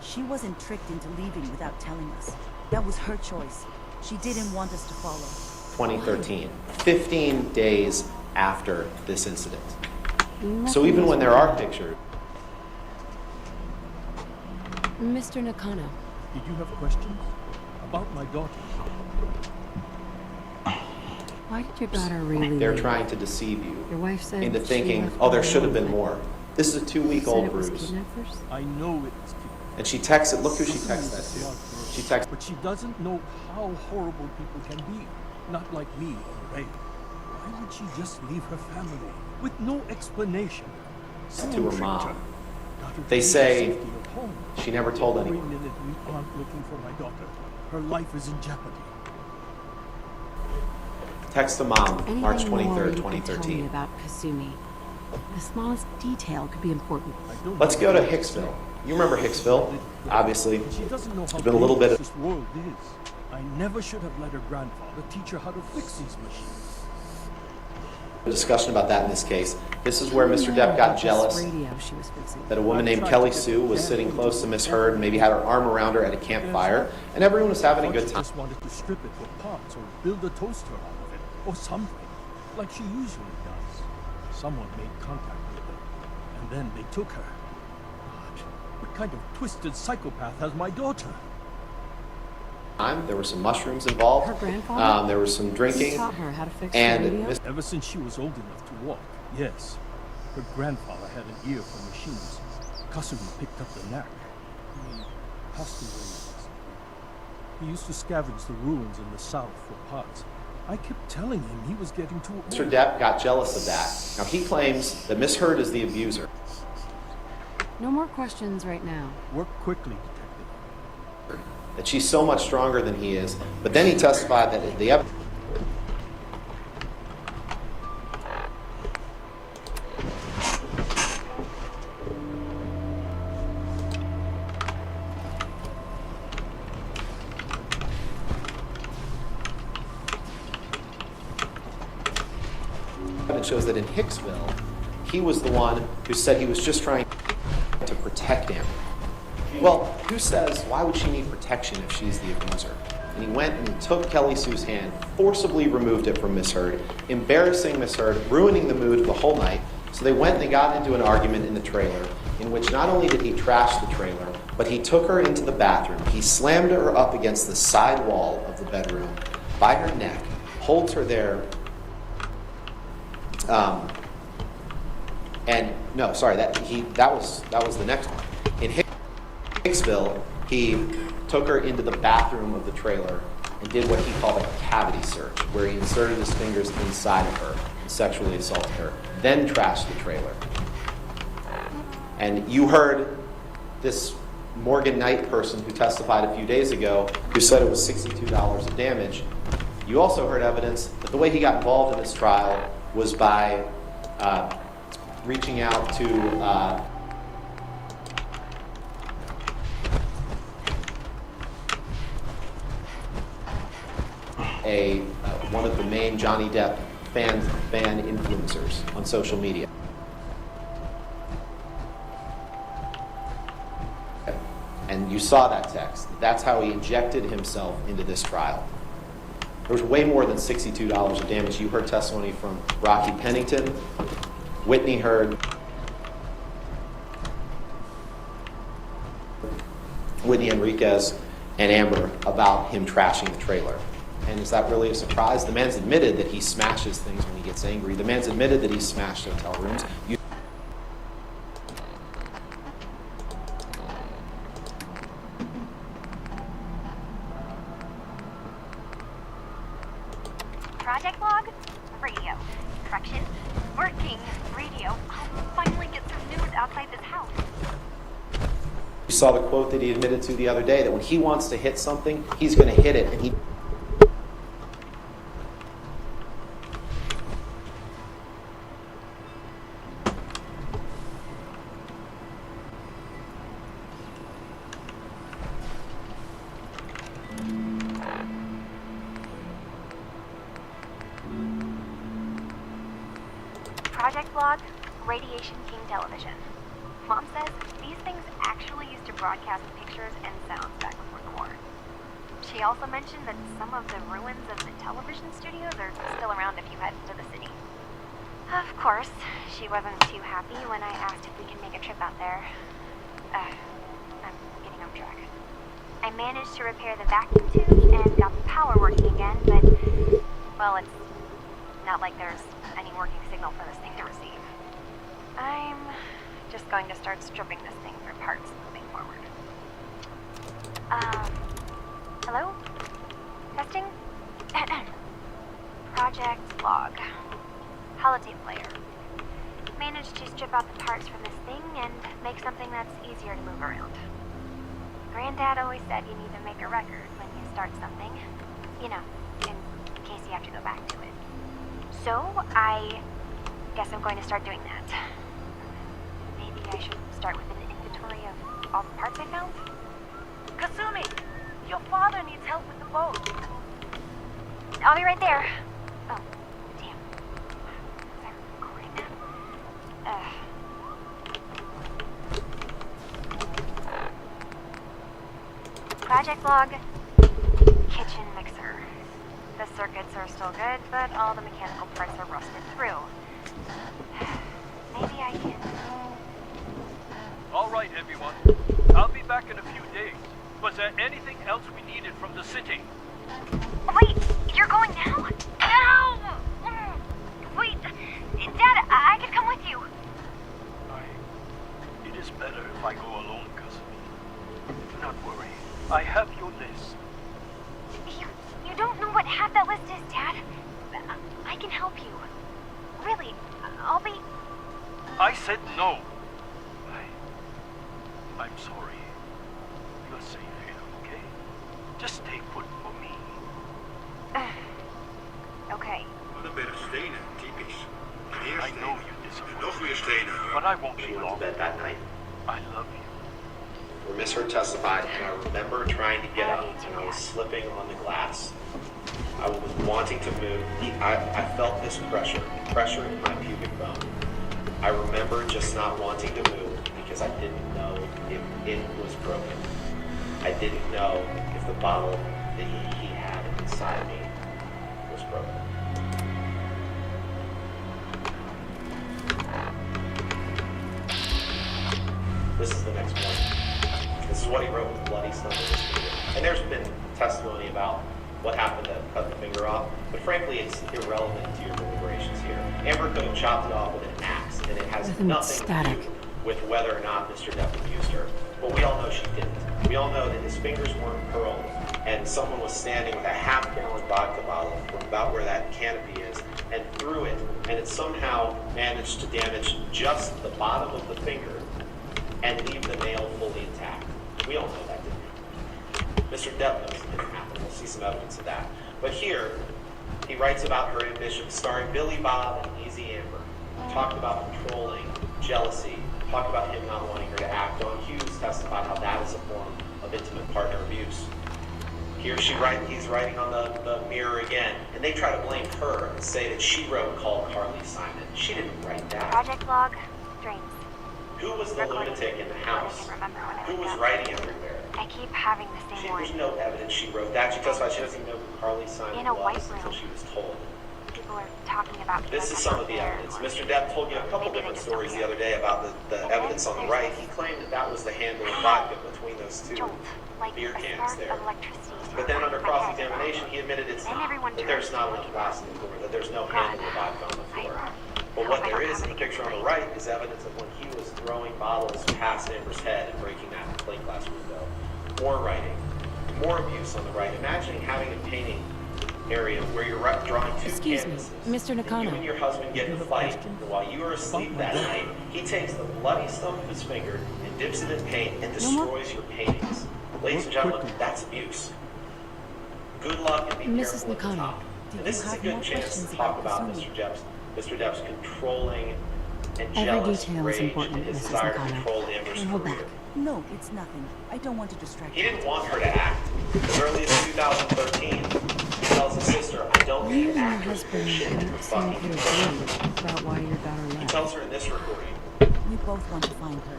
She wasn't tricked into leaving without telling us. That was her choice. She didn't want us to follow. 2013, 15 days after this incident. Nothing So even is when there are wrong. pictures, Mr. Nakano, Did you have questions? About my daughter? why did your daughter really they're leave? trying to deceive you Your wife said into she thinking, left oh, there for should have her been own more. This is a life. 2-week-old Said it was bruise. kidnappers? I know it was kidnapped. And she texts it. Look who she Susan texts is a that smart to. girl, She texts. But she doesn't know how horrible people can be. Not like me or Ray. Why would she just leave her family with no explanation? To her mom. Daughter, They the say safety of home. she never told Every anyone. minute we aren't looking for my daughter, her life is in jeopardy. Text to mom, Anything March more 23rd, you can tell me 2013. about Kasumi? The smallest detail could be important. I don't Let's know go to what Hicksville. You remember Hicksville? Obviously. She doesn't know how There's been a little bit of dangerous this world is. I never should have let her grandfather teach her how to fix these machines. discussion about that in this case. This is where Tell me Mr. more Depp got about this jealous radio she was fixing. that a woman named Kelly Sue was sitting close to Miss Heard and maybe had her arm around her at a campfire, and everyone was having a good She time. just wanted to strip it for parts or build a toaster out of it or something, like she usually does. Someone made contact with her, and then they took her. God, what kind of twisted psychopath has my daughter? There were some mushrooms involved. Her grandfather? There was some He drinking. taught her how to fix And the radio? Miss Ever since she was old enough to walk, yes. Her grandfather had an ear for machines. Kasumi picked up the knack. He passed away recently. He used to scavenge the ruins in the south for parts. I kept telling him he was getting too old. Mr. Depp got jealous of that. Now he claims that Miss Heard is the abuser. No more questions right now. Work quickly, detective. That she's so much stronger than he is. But then he testified that the evidence. Evidence shows that in Hicksville, he was the one who said he was just trying to protect Amber. Well, who says, why would she need protection if she's the abuser? And he went and took Kelly Sue's hand, forcibly removed it from Miss Heard, embarrassing Miss Heard, ruining the mood of the whole night. So they went and they got into an argument in the trailer, in which not only did he trash the trailer, but he took her into the bathroom. He slammed her up against the side wall of the bedroom by her neck, holds her there, and no, sorry, that was the next one. In Hicksville, he took her into the bathroom of the trailer and did what he called a cavity search, where he inserted his fingers inside of her and sexually assaulted her, then trashed the trailer. And you heard this Morgan Knight person who testified a few days ago, who said it was $62 of damage. You also heard evidence that the way he got involved in this trial was by reaching out to one of the main Jhonny Depp fan influencers on social media. And you saw that text. That's how he injected himself into this trial. There was way more than $62 of damage. You heard testimony from Rocky Pennington, Whitney heard, Whitney Enriquez, and Amber about him trashing the trailer. And is that really a surprise? The man's admitted that he smashes things when he gets angry. The man's admitted that he smashed hotel rooms. Project log? Radio. Correction. Working radio. I'll finally get some news outside this house. You saw the quote that he admitted to the other day, that when he wants to hit something, he's going to hit it. And he Log, Radiation King Television. Mom says these things actually used to broadcast pictures and sounds back before the war. She also mentioned that some of the ruins of the television studios are still around if you head into the city. Of course, she wasn't too happy when I asked if we can make a trip out there. I'm getting off track. I managed to repair the vacuum tube and got the power working again, but, well, it's not like there's any working signal for this thing to receive. I'm just going to start stripping this thing for parts moving forward. Hello? Testing? Project Log. Holotape player. Managed to strip out the parts from this thing and make something that's easier to move around. Granddad always said you need to make a record when you start something. You know, in case you have to go back to it. So, I guess I'm going to start doing that. Maybe I should start with an inventory of all the parts I found? Kasumi! Your father needs help with the boat. I'll be right there. Oh, damn. Is that recording now? Project Log, kitchen mixer. The circuits are still good, but all the mechanical parts are rusted through. Maybe I can... All right, everyone. I'll be back in a few days. Was there anything else we needed from the city? Wait, you're going now? No! Wait, Dad, I could come with you. It is better if I go alone, cousin. Do not worry. I have your list. You don't know what half that list is, Dad. I can help you. Really, I'll be... I said no. I'm sorry. You're safe here, okay? Just stay put for me. Okay. Wat een berg stenen, typisch. I know you disappoint Nog me, meer stenen. but I won't be She went to long. bed that night. I love you. Where Miss Hurt testified, and I remember trying to get up, and I was slipping on the glass. I was wanting to move. I felt this pressure in my pubic bone. I remember just not wanting to move because I didn't know if it was broken. I didn't know if the bottle that he had inside me was broken. This is the next one. This is what he wrote with bloody stump in his finger. And there's been testimony about what happened to cut the finger off, but frankly, it's irrelevant to your deliberations here. Amber could have chopped it off with an axe, and it has nothing to do with whether or not Mr. Depp abused her. But we all know she didn't. We all know that his fingers weren't curled, and someone was standing with a half-gallon vodka bottle from about where that canopy is, and threw it, and it somehow managed to damage just the bottom of the finger and leave the nail fully intact. We all know that didn't happen. Mr. Depp knows it didn't happen. We'll see some evidence of that. But here, he writes about her ambition, starring Billy Bob and Easy Amber. Talked about controlling, jealousy, talked about him not wanting her to act on. Hughes testified how that is a form of intimate partner abuse. Here he's writing on the mirror again, and they try to blame her and say that she wrote Call Carly Simon. She didn't write that. Project Log, Dreams. Who was the lunatic in the house? Who was writing everywhere? I keep having the same one. There's no evidence she wrote that. She testified she doesn't even know who Carly Simon In a white was until room. she was told. People are talking about... This is some of the evidence. Mr. Depp told you a couple different stories the other day about the evidence on the right. He claimed that was the handle of vodka between those two beer cans there. But then under cross-examination, he admitted it's not. That there's not enough glass in the floor, that there's no handle of vodka on the floor. But what there is in the picture on the right is evidence of when he was throwing bottles past Amber's head and breaking that plate glass window. More writing. More abuse on the right. Imagining having a painting area where you're drawing two Excuse me, canvases. Mr. Nakano. And you and your husband get in a fight, and while you are asleep that night, he takes the bloody stump of his finger and dips it in paint and destroys your paintings. Ladies and gentlemen, that's abuse. Good luck and be Mrs. careful at the Nakano, top. And this is a good chance to talk about Mr. Depp's controlling and Every jealous detail is rage important, and his Mrs. desire to Nakano. control Amber's Hold career. back. No, it's nothing. I don't want to distract He you. didn't want her to act. As early as 2013, he tells his sister, I don't You need and your actors for husband shit don't for seem fucking. to agree about why your daughter He left. tells her in this recording, We both want to find her.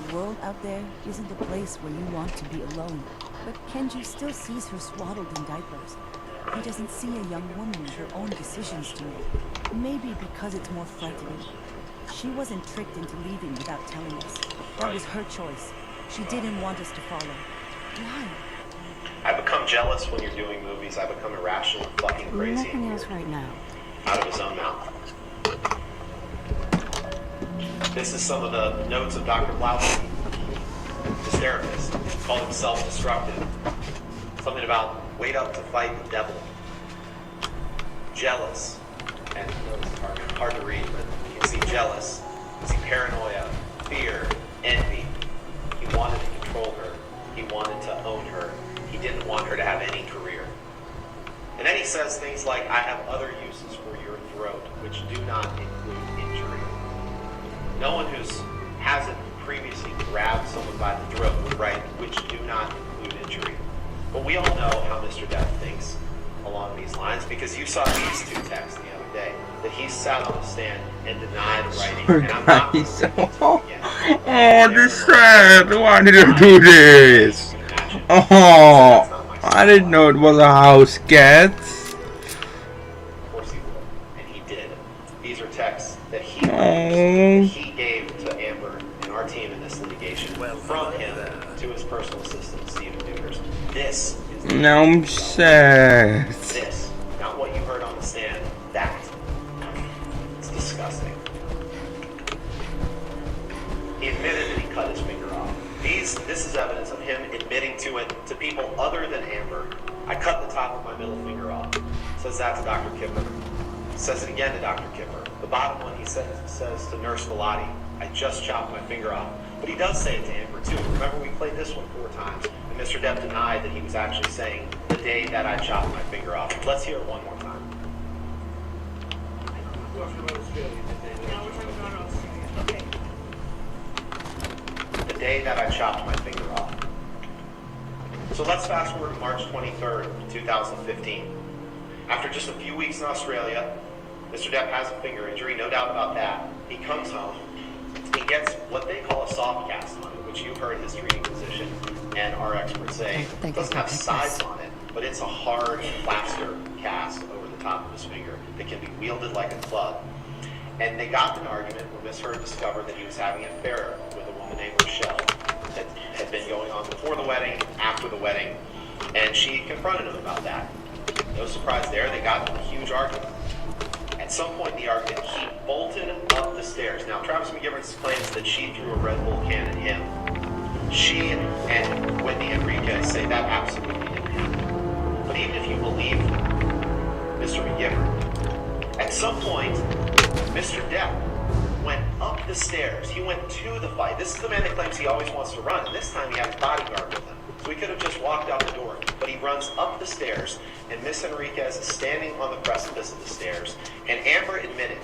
The world out there isn't a place where you want to be alone. But Kenji still sees her swaddled in diapers. He doesn't see a young woman with her own decisions to make. Maybe because it's more frightening. She wasn't tricked into leaving without telling us. That was her choice. She didn't want us to follow. Why? I become jealous when you're doing movies. I become irrational and fucking crazy. Nothing else right now. Out of his own mouth. This is some of the notes of Dr. Blaustein, his therapist. He called him self-destructive. Something about wait up to fight the devil. Jealous. And it's hard to read, but you can see jealous. You see paranoia, fear, envy. He wanted to control her. He wanted to own her. He didn't want her to have any career. And then he says things like, I have other uses for your throat, which do not include injury. No one who hasn't previously grabbed someone by the throat would write, which do not include injury. But we all know how Mr. Death thinks along these lines, because you saw these two texts the other day, that he sat on the stand and denied writing. And I'm not Guys, oh, this is sad. Why did I do this? Oh, I didn't know it was a house cat. Of course he would, and he did. These are texts that he gave to Amber and our team in this litigation, from him to his personal assistant, Stephen Dukers. This is the Now I'm sad. this, not what you heard on the stand. That. It's disgusting. He admitted that he cut his finger off. This is evidence of him admitting to it to people other than Amber. I cut the top of my middle finger off. Says that to Dr. Kipper. Says it again to Dr. Kipper. The bottom one he says to Nurse Bellotti, I just chopped my finger off. But he does say it to Amber too. Remember, we played this one 4 times, and Mr. Depp denied that he was actually saying the day that I chopped my finger off. Let's hear it one more time. The day that I chopped my finger off. So let's fast forward to March 23rd, 2015. After just a few weeks in Australia, Mr. Depp has a finger injury, no doubt about that. He comes home. He gets what they call a soft cast on it, which you've heard his treating physician and our experts say doesn't have sides on it, but it's a hard plaster cast over the top of his finger that can be wielded like a club. And they got in an argument where Miss Heard discovered that he was having an affair with a woman named Rochelle that had been going on before the wedding, after the wedding, and she confronted him about that. No surprise there, they got in a huge argument. At some point in the argument, he bolted up the stairs. Now, Travis McGivern claims that she threw a Red Bull can at him. She and Whitney Enriquez say that absolutely didn't happen. But even if you believe Mr. McGivern, at some point, Mr. Depp went up the stairs. He went to the fight. This is the man that claims he always wants to run, and this time he had his bodyguard with him. So he could have just walked out the door. But he runs up the stairs, and Miss Enriquez is standing on the precipice of the stairs. And Amber admitted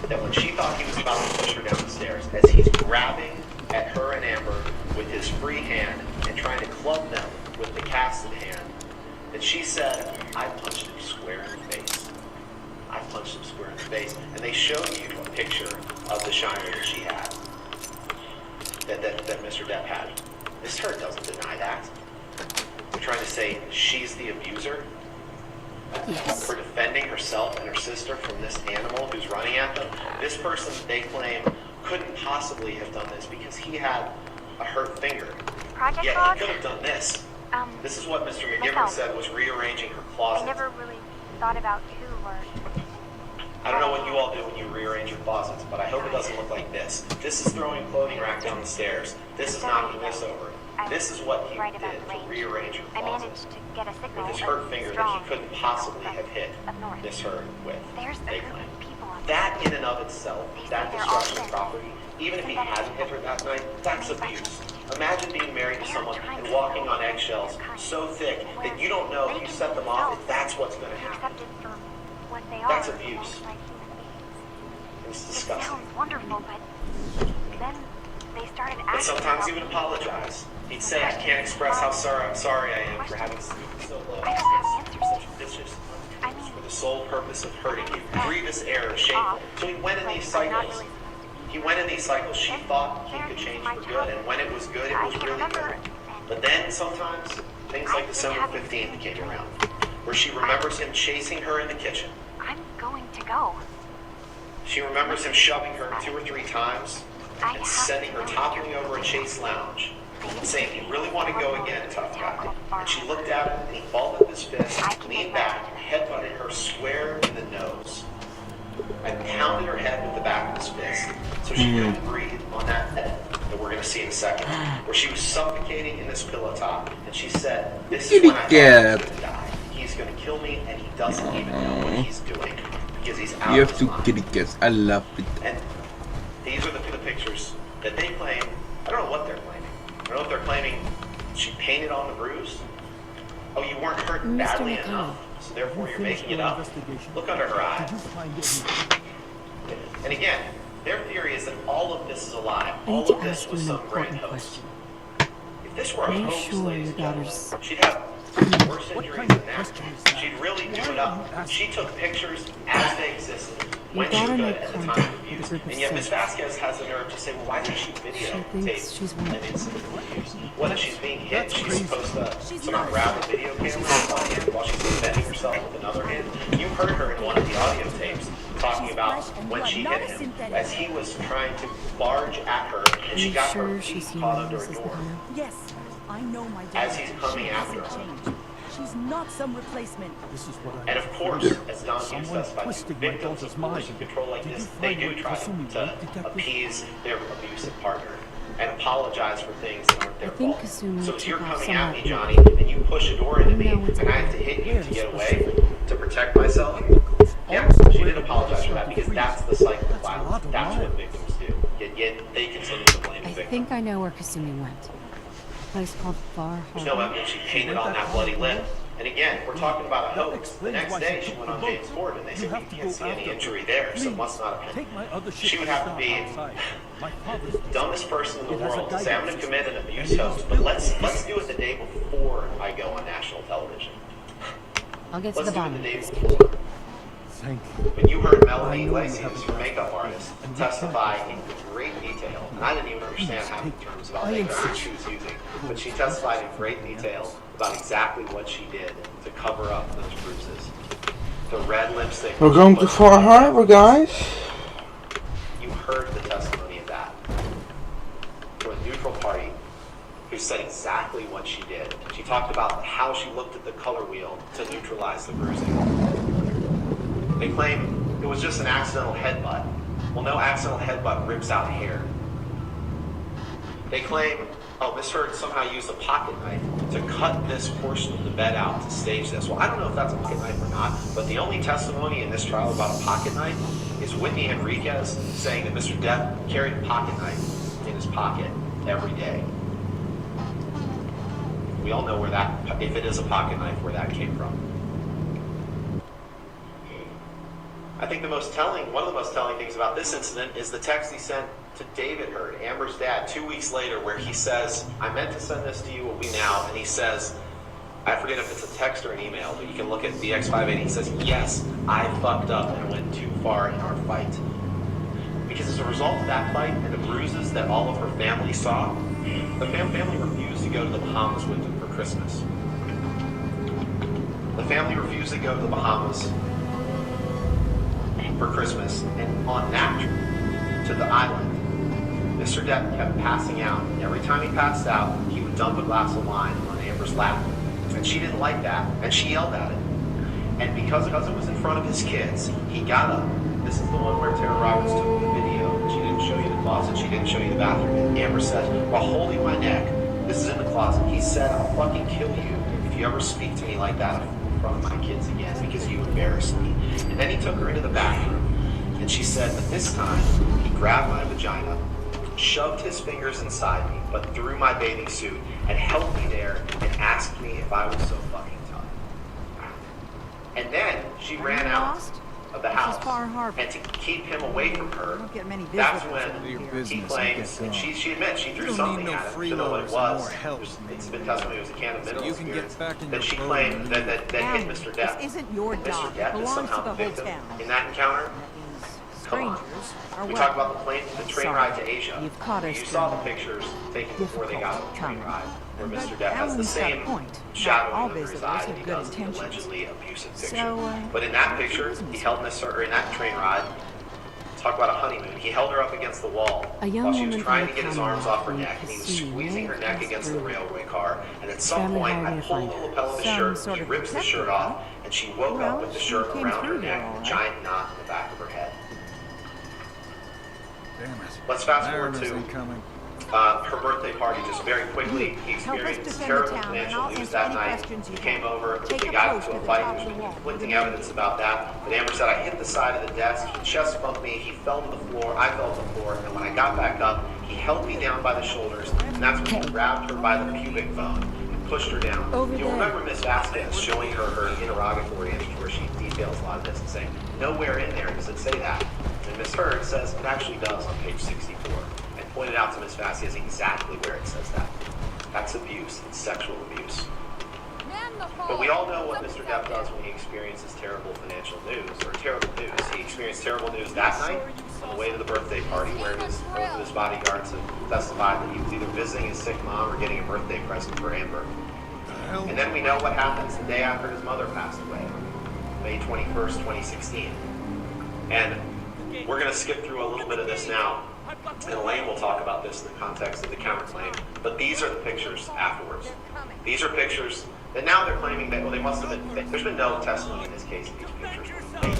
that when she thought he was about to push her down the stairs, as he's grabbing at her and Amber with his free hand and trying to club them with the casted hand, that she said, I punched him square in the face. I punched him square in the face. And they showed you a picture of the shiner that she had, that Mr. Depp had. Miss Heard doesn't deny that. They're trying to say she's the abuser for defending herself and her sister from this animal who's running at them. This person, they claim, couldn't possibly have done this because he had a hurt finger. Project Yeah, log? he could have done this. This is what Mr. McGivern myself. said was rearranging her I closet. never really thought about who or... I don't know what you all do when you rearrange your closets, but I hope it doesn't look like this. This is throwing a clothing rack down the stairs. This is knocking this over. This is what he Right did about the to range. rearrange her I closet. managed to get a signal With his of hurt finger that strong he couldn't signal possibly from have hit up north. Miss Heard with, There's a they group claim. of people on That in and of itself, They that say they're all destruction of dead. property, even if he Isn't that hadn't hit her that night, that's abuse. Imagine being married to They're someone trying and to walking help on eggshells their kind. so thick Where that you don't know if they you can set them off, themselves if that's what's going to be happen. accepted for what they That's are, abuse. like human beings. It's It disgusting. sounds wonderful, but then they started But asking sometimes about he would me. apologize. He'd say, I can't express how sorry I am for having stooped so low. I don't have answers to It's just I mean, for the sole purpose of hurting you. Grievous error, shameful. So he went in these cycles. He went in these cycles. She thought he could change for good, and when it was good, it was really good. But then sometimes things like December 15th came around, where she remembers him chasing her in the kitchen. I'm going to go. She remembers him shoving her 2 or 3 times and sending her toppling over a Chase lounge, saying, "You really want to go again, tough guy?" And she looked at him, and he balled up his fist, leaned back, and headbutted her square in the nose, and pounded her head with the back of his fist, so she couldn't breathe on that bed that we're going to see in a second, where she was suffocating in this pillow top, and she said, "This is when I thought he was going to die. He's going to kill me, and he doesn't even know what he's doing, because he's out You of have his to mind." kitty cats. I love it. And these are the pictures that they claim. I don't know what they're claiming. I don't know if they're claiming she painted on the bruise. Oh, you weren't hurt Mr. badly McConnell. enough, so therefore you're Finished making it your up. investigation. Look under her eye. Did you find anything? And again, their theory is that all of this is a lie. I need All to of this ask you was an some grand important hoax. question. If this were a Are you hoax, sure ladies your and gentlemen, daughter's... she'd have worse What injuries kind than of that. question is that? She'd really do Why it are up. you asking? She took pictures as they existed, Your when she daughter could made at the time contact of with a abuse. group of And yet Ms. soldiers. Vasquez has the nerve to say, well, why did she She videotape thinks she's one an of them. incident of abuse? What, if she's being hit, That's she's crazy. supposed to She's somehow not. grab the video camera with one hand while she's defending herself with another hand? You heard her in one of the audio tapes talking about when she hit him, as he was trying to barge at her, and Are she you got her sure feet she's caught human? under This a is the door. kind Yes, I know my daughter. As he's coming She after hasn't her. changed. She's not some replacement. This is what And I'm of course, as Don Hughes Someone testified, twisted my victims daughter's of coercive mind. control like Did you this, they find do what try Kasumi to wrote, Detective? appease their abusive partner and apologize for things that aren't their I think fault. Kasumi So as you're took off coming at me, somewhat. Johnny, and you push a door into You me, know what's and I have to happening. hit you Where to is get away specific? to protect myself, yeah, she did apologize for that because that's the cycle of violence. That's what victims do. Yet they continue to blame the I victim. think I know where Kasumi went. A place called Far There's no Harbor. evidence she painted on that bloody lip. And again, we're talking about a hoax. The next day, she went on James Ford, and they said, you can't see any injury there, so it must not have been. Take my other ship She would have to stop be outside. My father's dumbest person in the It has a world to say, I'm going to guidance commit an system, abuse and it hoax, was but built let's do it the day before I go on national television. I'll get to Let's the do it bottom the of day this. before. Thank you. When you heard Melanie I know you Iglesias, haven't your makeup artist, testify in great detail, and I didn't even understand half the terms about makeup that she was using, but she testified in great detail about exactly what she did to cover up those bruises. The red lipstick. We're going to Far Harbor, guys. You heard the testimony of that. To a neutral party who said exactly what she did. She talked about how she looked at the color wheel to neutralize the bruising. They claim it was just an accidental headbutt. Well, no accidental headbutt rips out hair. They claim, oh, Miss Heard somehow used a pocket knife to cut this portion of the bed out to stage this. Well, I don't know if that's a pocket knife or not, but the only testimony in this trial about a pocket knife is Whitney Enriquez saying that Mr. Depp carried a pocket knife in his pocket every day. We all know where that, if it is a pocket knife, where that came from. I think one of the most telling things about this incident is the text he sent to David Heard, Amber's dad, 2 weeks later, where he says, I meant to send this to you, will be now, and he says, I forget if it's a text or an email, but you can look at the X580, he says, yes, I fucked up and went too far in our fight. Because as a result of that fight and the bruises that all of her family saw, the family refused to go to the Bahamas with them for Christmas. The family refused to go to the Bahamas for Christmas, and on that trip to the island, Mr. Depp kept passing out. And every time he passed out, he would dump a glass of wine on Amber's lap. And she didn't like that, and she yelled at it. And because it was in front of his kids, he got up. This is the one where Tara Roberts took the video. She didn't show you the closet. She didn't show you the bathroom. And Amber said, while holding my neck, this is in the closet, he said, I'll fucking kill you if you ever speak to me like that in front of my kids again, because you embarrassed me. And then he took her into the bathroom, and she said, but this time, he grabbed my vagina, shoved his fingers inside me, but through my bathing suit, and held me there and asked me if I was so fucking tough. And then she ran out. of the This house is Far Harbor. and to keep him away from her, I don't get many that's visitors when around Your here. business. he claims, and she admits she threw something at him. She didn't know what it was. It's been testimony, it was a can of mineral you can get spirits. back in That your she boat claimed and that hit Amber, Mr. Depp. this isn't your Mr. dog. It Depp is belongs to somehow the the victim hotel. in that encounter. That means Come on. strangers are We welcome. talk about the train Sorry. ride to Asia. You've caught us You saw the during pictures taken before they got on the train time. ride, where But Mr. Depp has the Alan's got a same point. shadow Not all under his visitors eye have that he good does in the intentions. allegedly abusive picture. So, But in that picture, he held in that train ride. Talk about a honeymoon. He held her up against the wall A young while she was woman trying from to get his the arms off her Commonwealth neck, and he was casino squeezing her neck passed against the through. railway car. And at some Family point, hired I me to pulled find the her. lapel of his Some shirt. sort She of rips the shirt detective, off, and she woke Well, up with the she shirt came around her through neck there, all and a right. giant knot in the back of her head. Damn it. Let's fast forward Mariners to incoming. her birthday party. Just very quickly, he Help us experienced defend terrible the town, and financial I'll news answer that any night. questions He you came have. over, Take they a got post into at a the fight. top There's of the wall. conflicting evidence about that. But Amber said, I hit the side of the desk, he chest bumped me, he fell to the floor, I fell to the floor, and when I got back up, he held me down by the shoulders, and that's when he grabbed her by the pubic bone and pushed her down. Over You'll there. remember Miss Vasquez showing her interrogatory entries where she details a lot of this and saying, nowhere in there does it say that. And Miss Heard says it actually does on page 64, and pointed out to Miss Vasquez exactly where it says that. That's abuse, it's sexual abuse. But we all know what Mr. Depp does when he experiences terrible financial news, or terrible news. He experienced terrible news that night on the way to the birthday party where both of his bodyguards have testified that he was either visiting his sick mom or getting a birthday present for Amber. And then we know what happens the day after his mother passed away, May 21st, 2016. And we're going to skip through a little bit of this now. And Elaine will talk about this in the context of the counterclaim. But these are the pictures afterwards. These are pictures that now they're claiming that, well, they must have been fake. There's been no testimony in this case that these pictures were fake.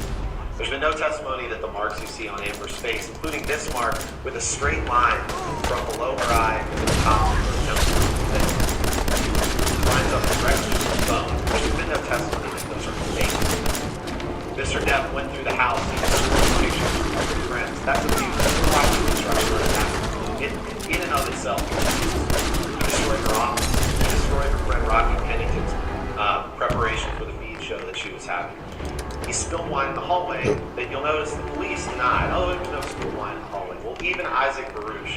There's been no testimony that the marks you see on Amber's face, including this mark with a straight line from below her eye to the top of her nose, that lines up directly to the bone. There's been no testimony that those are fake. Mr. Depp went through the house and took pictures of his friends. That's abuse. That's why he was trying to run that. In and of itself, he destroyed her office. He destroyed her friend Rocky Pennington's preparation for the feed show that she was having. He spilled wine in the hallway that you'll notice the police denied. Oh, there was no spilled wine in the hallway. Well, even Isaac Baruch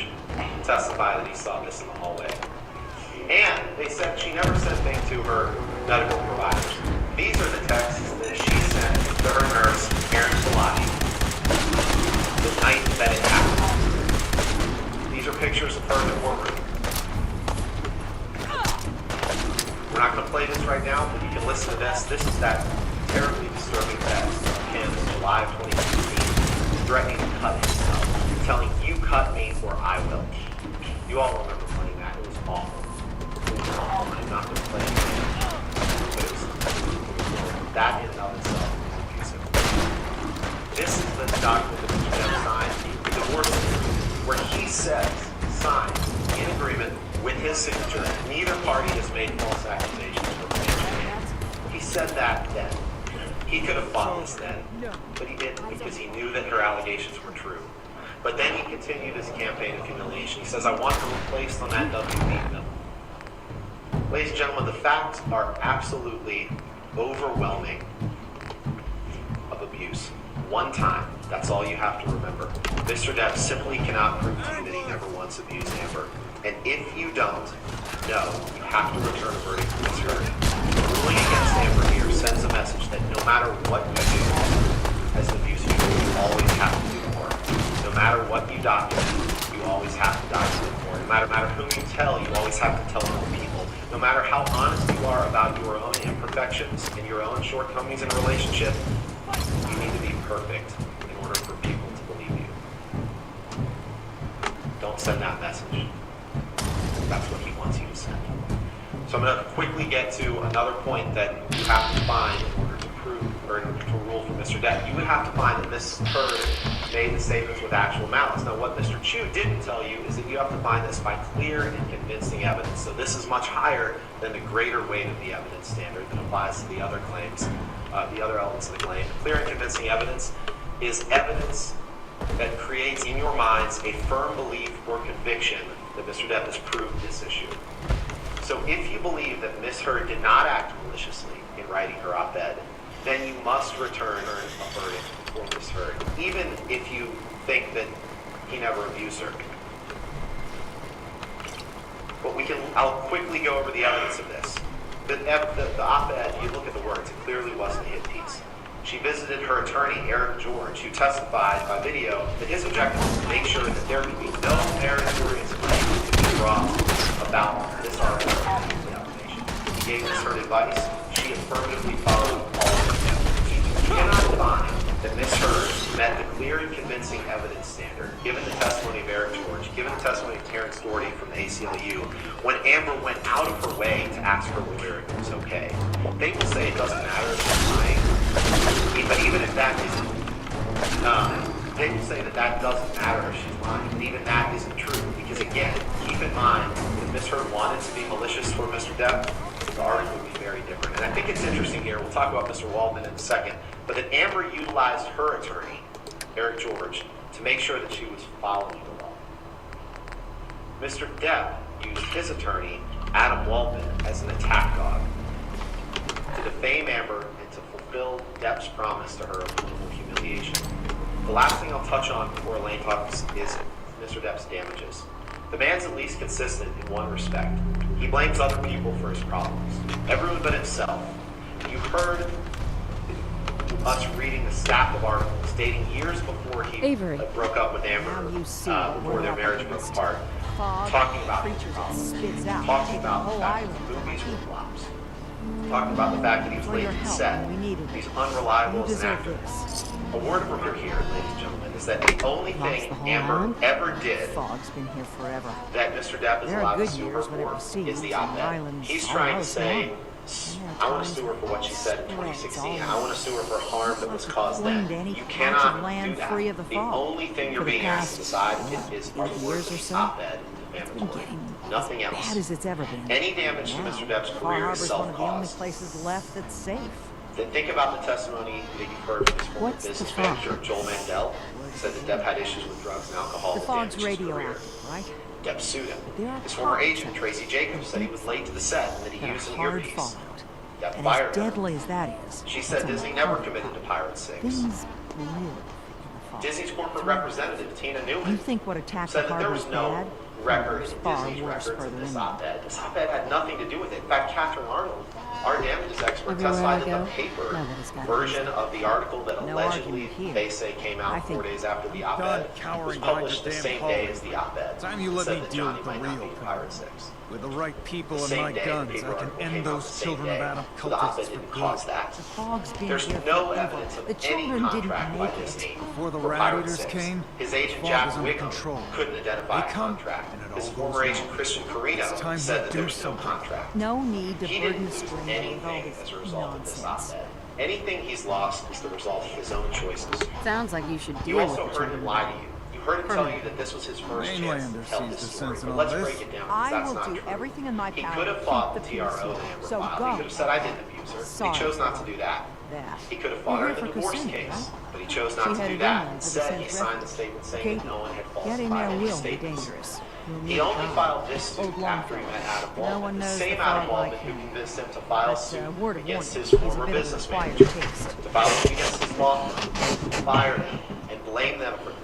testified that he saw this in the hallway. And they said she never sent things to her medical providers. These are the texts that she sent to her nurse, Erin Salati, the night that it happened. These are pictures of her in the courtroom. We're not going to play this right now, but you can listen to this. This is that terribly disturbing text of him in July of 2016, threatening to cut himself, telling, you cut me or I will. You all remember playing that. It was awful. It was awful. I'm not going to play it again. But it was, that in and of itself is abusive. This is the document that Mr. Depp signed, the divorce agreement, where he says, signs, in agreement with his signature, neither party has made false accusations for financial gain. He said that then. He could have fought this then, but he didn't because he knew that her allegations were true. But then he continued his campaign of humiliation. He says, I want her replaced on that WB bill. Ladies and gentlemen, the facts are absolutely overwhelming of abuse. One time, that's all you have to remember. Mr. Depp simply cannot prove to you that he never once abused Amber. And if you don't, no, you have to return a verdict to Ms. Heard. Ruling against Amber here sends a message that no matter what you do as an abuser, you always have to do more. No matter what you document, you always have to document more. No matter whom you tell, you always have to tell more people. No matter how honest you are about your own imperfections and your own shortcomings in a relationship, you need to be perfect in order for people to believe you. Don't send that message. That's what he wants you to send. So I'm going to quickly get to another point that you have to find in order to prove, or in order to rule for Mr. Depp. You would have to find that Ms. Heard made the statements with actual malice. Now, what Mr. Chu didn't tell you is that you have to find this by clear and convincing evidence. So this is much higher than the greater weight of the evidence standard that applies to the other claims, the other elements of the claim. Clear and convincing evidence is evidence that creates in your minds a firm belief or conviction that Mr. Depp has proved this issue. So if you believe that Ms. Heard did not act maliciously in writing her op-ed, then you must return a verdict for Miss Heard, even if you think that he never abused her. But I'll quickly go over the evidence of this. The op-ed, you look at the words, it clearly wasn't a hit piece. She visited her attorney, Eric George, who testified by video that his objective was to make sure that there could be no meritorious claim to be brought about this article of defamation. He gave Miss Heard advice. She affirmatively followed all of them. You cannot deny that Miss Heard met the clear and convincing evidence standard, given the testimony of Eric George, given the testimony of Terrence Doherty from the ACLU, when Amber went out of her way to ask her lawyer if it was okay. They will say it doesn't matter if she's lying, but even if that isn't, they will say that that doesn't matter if she's lying, but even that isn't true, because again, keep in mind, if Miss Heard wanted to be malicious toward Mr. Depp, the article would be very different. And I think it's interesting here, we'll talk about Mr. Waldman in a second, but that Amber utilized her attorney, Eric George, to make sure that she was following the law. Mr. Depp used his attorney, Adam Waldman, as an attack dog to defame Amber and to fulfill Depp's promise to her of political humiliation. The last thing I'll touch on before Elaine talks is Mr. Depp's damages. The man's at least consistent in one respect. He blames other people for his problems, everyone but himself. You heard us reading the stack of articles dating years before he broke up with Amber, before their marriage broke apart, talking about his problems, talking about the fact that the movies were flops, talking about the fact that he was late to the set, he's unreliable as an actor. A word of remark here, ladies and gentlemen, is that the only thing Amber ever did that Mr. Depp is allowed to sue her for is the op-ed. He's trying to say, I want to sue her for what she said in 2016. I want to sue her for harm that was caused then. You cannot do that. The only thing you're being asked to decide is the words of the op-ed defamatory. Nothing else. Any damage to Mr. Depp's career is self-caused. Then think about the testimony that you've heard from his former business manager, Joel Mandel, who said that Depp had issues with drugs and alcohol that damaged his career. Depp sued him. His former agent, Tracy Jacobs, said he was late to the set and that he used an earpiece. Depp fired her. She said Disney never committed to Pirate 6. Disney's corporate representative, Tina Newman, said that there was no record in Disney's records of this op-ed. This op-ed had nothing to do with it. In fact, Catherine Arnold, our damages expert, testified that the paper version of the article that allegedly they say came out 4 days after the op-ed was published the same day as the op-ed. Time you let me deal with the real Pirate 6. With the right people and my guns, I can end those children of Adam cultists for good. There's no evidence of any contract by Disney for Pirate 6. His agent Jack Wiggum couldn't identify a contract. His former agent Christian Carino said that there was no contract. No need to He didn't lose anything as a result of this op-ed. Anything he's lost is the result of his own choices. Sounds like you should You also heard him lie to you. You heard him tell you that this was his first chance to tell this story. But let's break it down, because that's not true. Everything in my He could have fought the TRO that Amber filed. He could have said, I didn't abuse her. He chose not to do that. He could have fought her in the divorce case, but he chose not to do that. Instead, he signed the statement saying that no one had falsified any statements. He only filed this suit after he met Adam Waldman, the same Adam Waldman who convinced him to file suit against his former business manager, to file suit against his law firm, fire them, and blame them for things.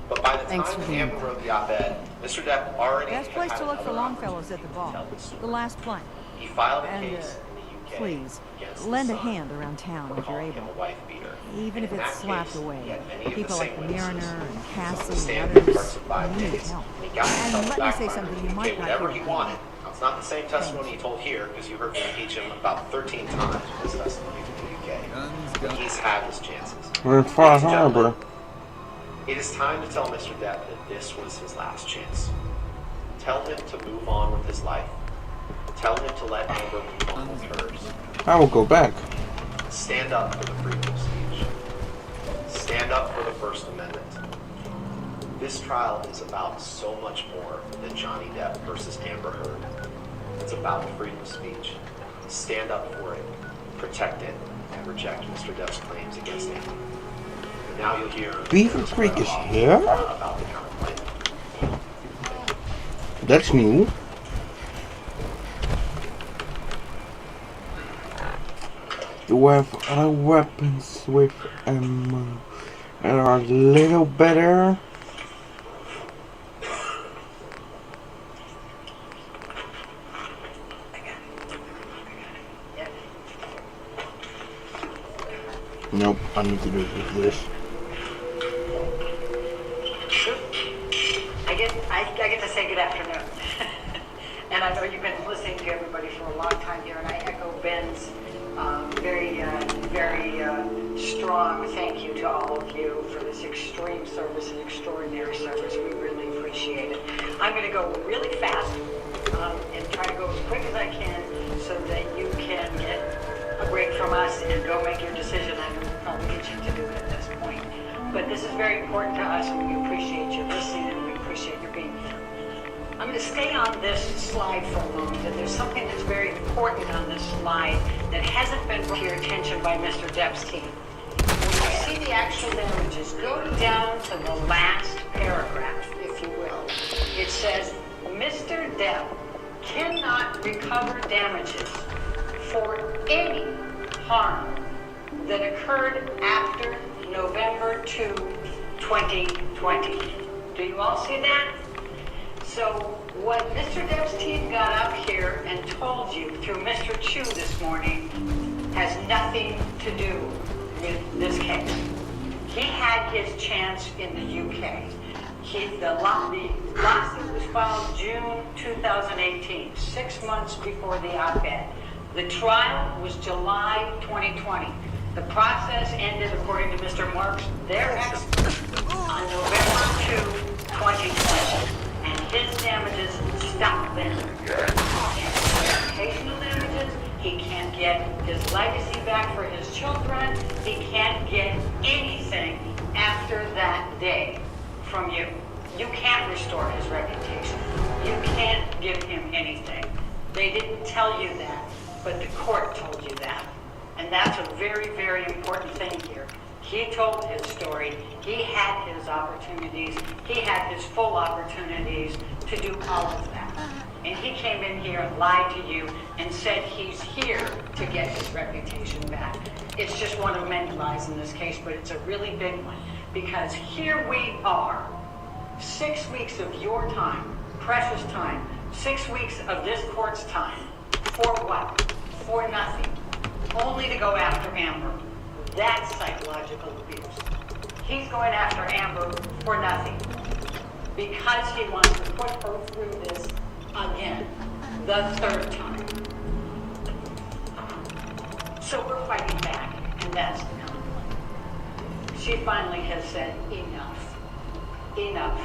But by the time that Amber wrote the op-ed, Mr. Depp already Best place to look for Longfellow's at the bar. The last plank. He filed a case in the UK. Please, lend a hand around town if you're able. Even if it's slapped away. People like the Mariner and Cassie and others need help. And let me say something you might not whatever hear. he wanted. Now, it's not the same testimony he told here, because you heard me impeach him about 13 times with his testimony from the UK. But he's had his chances. We're in Far Harbor. It is time to tell Mr. Depp that this was his last chance. Tell him to move on with his life. Tell him to let Amber move on with hers. I will go back. Stand up for the freedom of speech. Stand up for the First Amendment. This trial is about so much more than Jhonny Depp versus Amber Heard. It's about freedom of speech. Stand up for it, protect it, and reject Mr. Depp's claims against Amber. And now you'll hear Beaver Creek is here? About the counterclaim. That's new. with other weapons with ammo that are a little better. Nope, I need to do it with this. I get to say good afternoon. And I know you've been listening to everybody for a long time here, and I echo Ben's very strong thank you to all of you for this extreme service and extraordinary service. We really appreciate it. I'm going to go really fast and try to go as quick as I can so that you can get a break from us and go make your decision. I will probably get you to do it at this point. But this is very important to us, and we appreciate you listening, and we appreciate you being here. I'm going to stay on this slide for a moment, and there's something that's very important on this slide that hasn't been brought to your attention by Mr. Depp's team. When you see the actual damages, go down to the last paragraph, if you will. It says, Mr. Depp cannot recover damages for any harm that occurred after November 2, 2020. Do you all see that? So what Mr. Depp's team got up here and told you through Mr. Chu this morning has nothing to do with this case. He had his chance in the UK. The lawsuit was filed June 2018, 6 months before the op-ed. The trial was July 2020. The process ended, according to Mr. Marks, their expert, on November 2, 2020. And his damages stopped then. He can't get reputational damages. He can't get his legacy back for his children. He can't get anything after that day from you. You can't restore his reputation. You can't give him anything. They didn't tell you that, but the court told you that. And that's a very, very important thing here. He told his story. He had his opportunities. He had his full opportunities to do all of that. And he came in here and lied to you and said he's here to get his reputation back. It's just one of many lies in this case, but it's a really big one. Because here we are, 6 weeks of your time, precious time, 6 weeks of this court's time. For what? For nothing. Only to go after Amber. That's psychological abuse. He's going after Amber for nothing. Because he wants to put her through this again. The third time. So we're fighting back, and that's the conflict. She finally has said enough. Enough.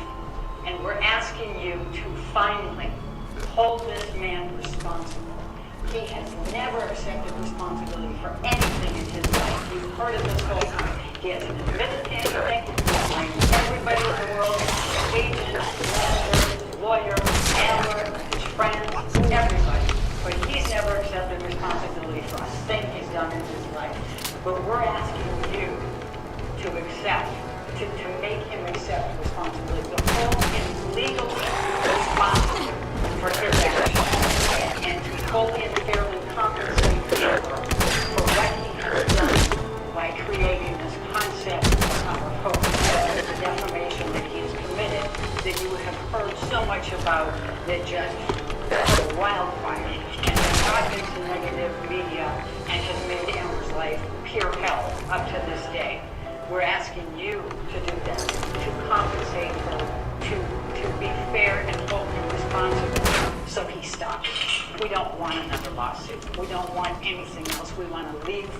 And we're asking you to finally hold this man responsible. He has never accepted responsibility for anything in his life. You've heard of this whole time. He hasn't admitted to anything. He's blamed everybody in the world, agent, manager, lawyer, Amber, his friends, everybody. But he's never accepted responsibility for a thing he's done in his life. But we're asking you to accept, to make him accept responsibility, to hold him legally responsible for his actions, and to fully and fairly compensate him for what he has done by creating this concept of hope, the defamation that he's committed, that you have heard so much about, that just a wildfire and has brought into negative media and has made Amber's life pure hell up to this day. We're asking you to do that, to compensate her, to be fair and hold him responsible so he stops. We don't want another lawsuit. We don't want anything else. We want to leave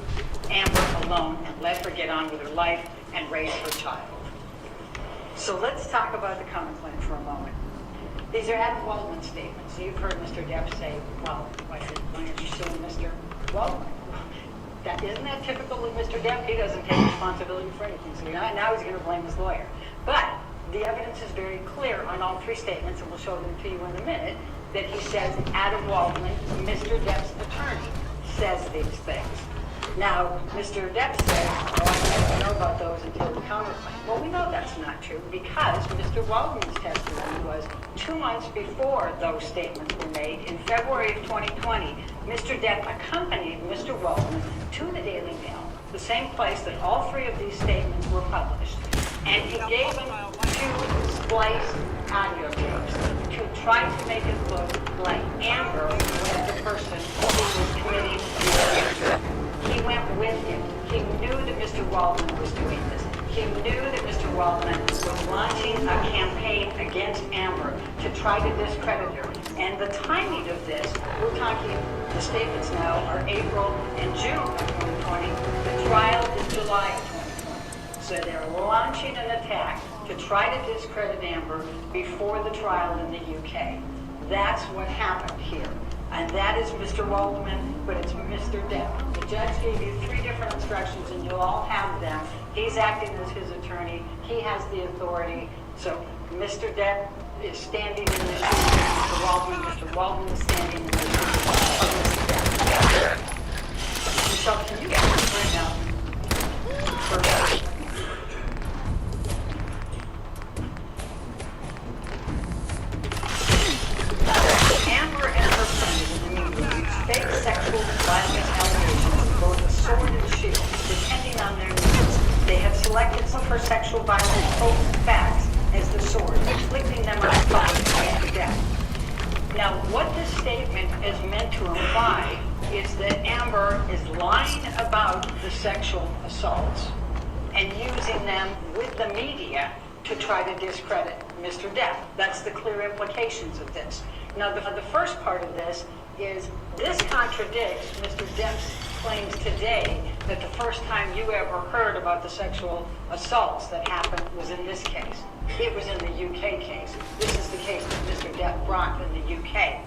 Amber alone and let her get on with her life and raise her child. So let's talk about the counterclaim for a moment. These are Adam Waldman statements. You've heard Mr. Depp say, well, why aren't you suing Mr. Waldman? Isn't that typical of Mr. Depp? He doesn't take responsibility for anything. So now he's going to blame his lawyer. But the evidence is very clear on all three statements, and we'll show them to you in a minute, that he says Adam Waldman, Mr. Depp's attorney, says these things. Now, Mr. Depp said, oh, I didn't know about those until the counterclaim. Well, we know that's not true because Mr. Waldman's testimony was 2 months before those statements were made. In February of 2020, Mr. Depp accompanied Mr. Waldman to the Daily Mail, the same place that all 3 of these statements were published. And he gave him 2 spliced audio tapes to try to make it look like Amber was the person who was committing the abuse. He went with him. He knew that Mr. Waldman was doing this. He knew that Mr. Waldman was launching a campaign against Amber to try to discredit her. And the timing of this, we're talking, the statements now are April and June of 2020. The trial is July of 2020. So they're launching an attack to try to discredit Amber before the trial in the UK. That's what happened here. And that is Mr. Waldman, but it's Mr. Depp. The judge gave you 3 different instructions, and you'll all have them. He's acting as his attorney. He has the authority. So Mr. Depp is standing in the shoes of Mr. Waldman. Mr. Waldman is standing in the shoes of Mr. Depp. Michelle, can you get this right now? Amber and her friends in the media used fake sexual violence allegations, both a sword and shield, depending on their needs. They have selected some of her sexual violence facts as the sword, inflicting them on the public after death. Now, what this statement is meant to imply is that Amber is lying about the sexual assaults and using them with the media to try to discredit Mr. Depp. That's the clear implications of this. Now, the first part of this is this contradicts Mr. Depp's claims today that the first time you ever heard about the sexual assaults that happened was in this case. It was in the UK case. This is the case that Mr. Depp brought in the UK.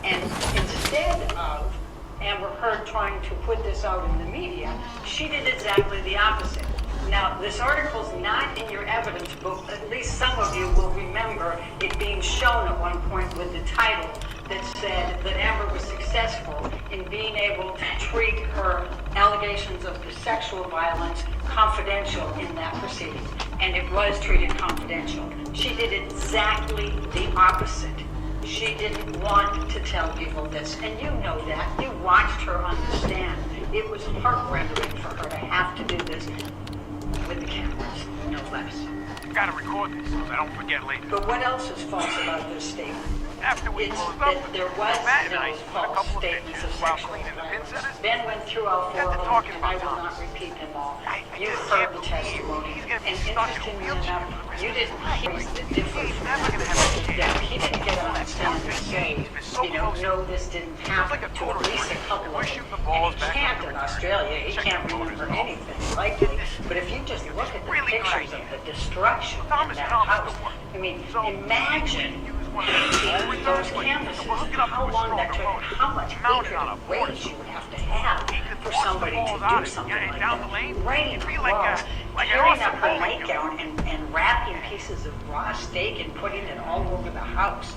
And instead of Amber Heard trying to put this out in the media, she did exactly the opposite. Now, this article's not in your evidence book. At least some of you will remember it being shown at one point with the title that said that Amber was successful in being able to treat her allegations of the sexual violence confidential in that proceeding. And it was treated confidential. She did exactly the opposite. She didn't want to tell people this. And you know that. You watched her on the stand. It was heart-rending for her to have to do this with the cameras, no less. Gotta record this so I don't forget later. But what else is false about this statement? After we It's closed that up, there was Matt and no I took a false couple of statements of pictures while sexual cleaning the pin violence. centers. Ben went through all 4 Got to of them, talking and I about will not Thomas. repeat them all. I You just heard can't the believe testimony, he's gonna be and stuck in a interestingly wheelchair enough, for the rest you of his didn't life. hear that different He's from never that. gonna have a chance. Yeah, he didn't get on That stand and perfect say, game is so you know, close. no, this didn't Feels happen like a to quarter at least a point. couple We're of shooting them. the balls And he back can't on in the Australia. He Check can't the remember motors. anything likely. But if you just look at the Really good pictures idea. of the destruction in Thomas that promised house, to work. I mean, So, imagine use one of those those reserve canvases, plates. We'll hook it up how to a long that stronger took, motor. how much Mount it hatred on a and board. rage you would have to He have could for force the somebody balls to out do and something get it like down that. the lane. Writing It'd be like clothes, an tearing up awesome her bowling nightgown and wrapping pieces of raw steak and putting it all over the house.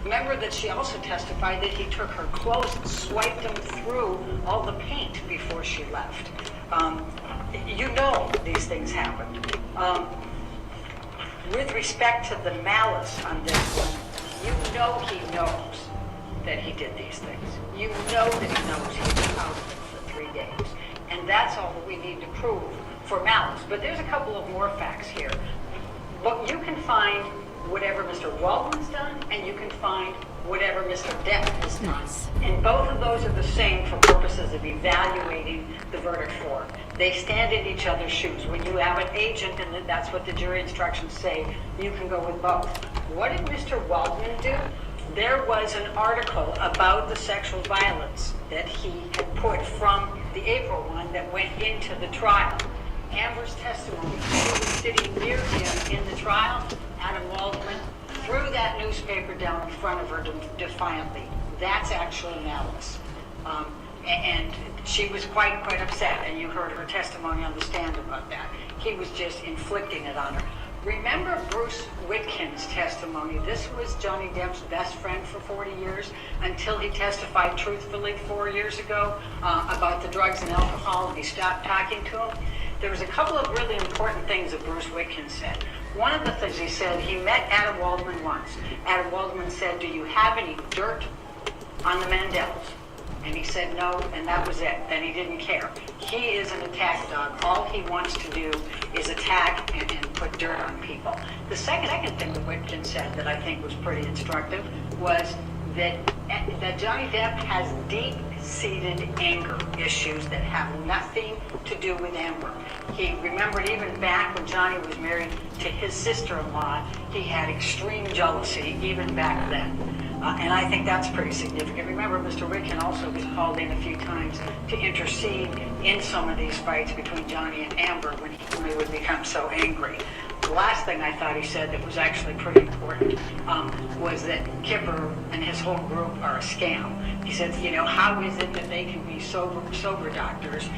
Remember that she also testified that he took her clothes and swiped them through all the paint before she left. You know these things happened. With respect to the malice on this one, you know he knows that he did these things. You know that he knows he was out of it for 3 days. And that's all that we need to prove for malice. But there's a couple of more facts here. But you can find whatever Mr. Waldman's done, and you can find whatever Mr. Depp has done. And both of those are the same for purposes of evaluating the verdict form. They stand in each other's shoes. When you have an agent, and that's what the jury instructions say, you can go with both. What did Mr. Waldman do? There was an article about the sexual violence that he had put from the April one that went into the trial. Amber's testimony, she was sitting near him in the trial. Adam Waldman threw that newspaper down in front of her defiantly. That's actually malice. And she was quite upset, and you heard her testimony on the stand about that. He was just inflicting it on her. Remember Bruce Whitkin's testimony? This was Johnny Depp's best friend for 40 years until he testified truthfully 4 years ago about the drugs and alcohol. He stopped talking to him. There was a couple of really important things that Bruce Whitkin said. One of the things he said, he met Adam Waldman once. Adam Waldman said, "Do you have any dirt on the Mandels?" And he said no, and that was it. Then he didn't care. He is an attack dog. All he wants to do is attack and put dirt on people. The second thing that Whitkin said that I think was pretty instructive was that Johnny Depp has deep-seated anger issues that have nothing to do with Amber. He remembered even back when Johnny was married to his sister-in-law, he had extreme jealousy even back then. And I think that's pretty significant. Remember, Mr. Whitkin also was called in a few times to intercede in some of these fights between Johnny and Amber when he would become so angry. The last thing I thought he said that was actually pretty important was that Kipper and his whole group are a scam. He said, how is it that they can be sober doctors,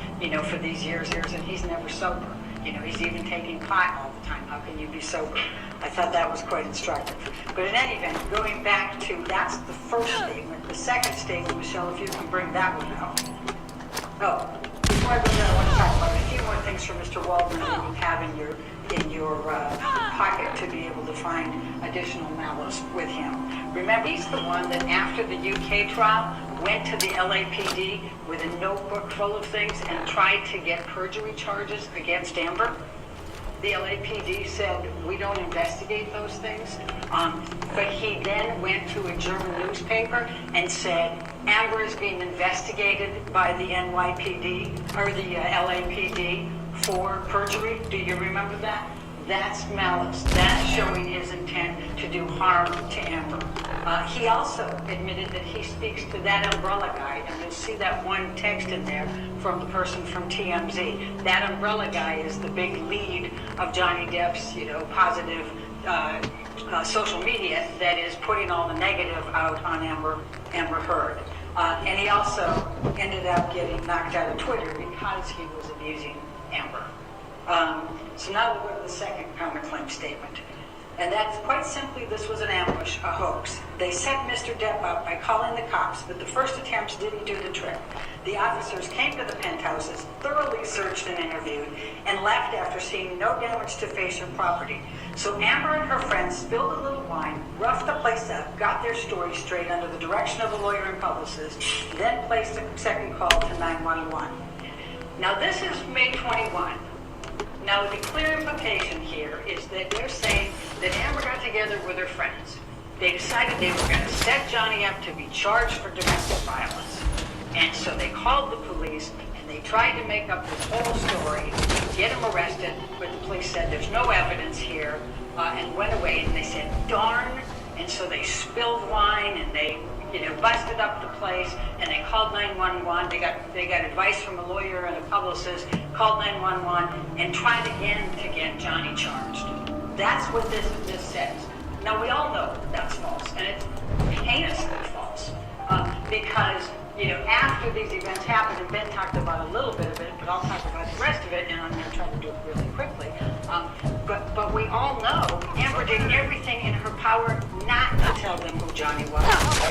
for these years, and he's never sober. He's even taking pot all the time. How can you be sober? I thought that was quite instructive. But in any event, going back to, that's the first statement. The second statement, Michelle, if you can bring that one out. Oh, before I go there, I want to talk about a few more things from Mr. Waldman that you have in your pocket to be able to find additional malice with him. Remember, he's the one that after the UK trial went to the LAPD with a notebook full of things and tried to get perjury charges against Amber. The LAPD said, we don't investigate those things. But he then went to a German newspaper and said, Amber is being investigated by the NYPD, or the LAPD, for perjury. Do you remember that? That's malice. That's showing his intent to do harm to Amber. He also admitted that he speaks to that umbrella guy, and you'll see that one text in there from the person from TMZ. That umbrella guy is the big lead of Johnny Depp's, positive social media that is putting all the negative out on Amber Heard. And he also ended up getting knocked out of Twitter because he was abusing Amber. So now we'll go to the second counterclaim statement. And that's quite simply, this was an ambush, a hoax. They set Mr. Depp up by calling the cops, but the first attempts didn't do the trick. The officers came to the penthouses, thoroughly searched and interviewed, and left after seeing no damage to face or property. So Amber and her friends spilled a little wine, roughed the place up, got their story straight under the direction of a lawyer and publicist, then placed a second call to 911. Now this is May 21. Now, the clear implication here is that they're saying that Amber got together with her friends. They decided they were going to set Johnny up to be charged for domestic violence. And so they called the police, and they tried to make up this whole story to get him arrested, but the police said there's no evidence here, and went away, and they said, darn. And so they spilled wine, and they busted up the place, and they called 911. They got advice from a lawyer and a publicist, called 911, and tried again to get Johnny charged. That's what this says. Now, we all know that's false, and it's heinously false, because, after these events happened, and Ben talked about a little bit of it, but I'll talk about the rest of it, and I'm going to try to do it really quickly. But we all know Amber did everything in her power not to tell them who Johnny was,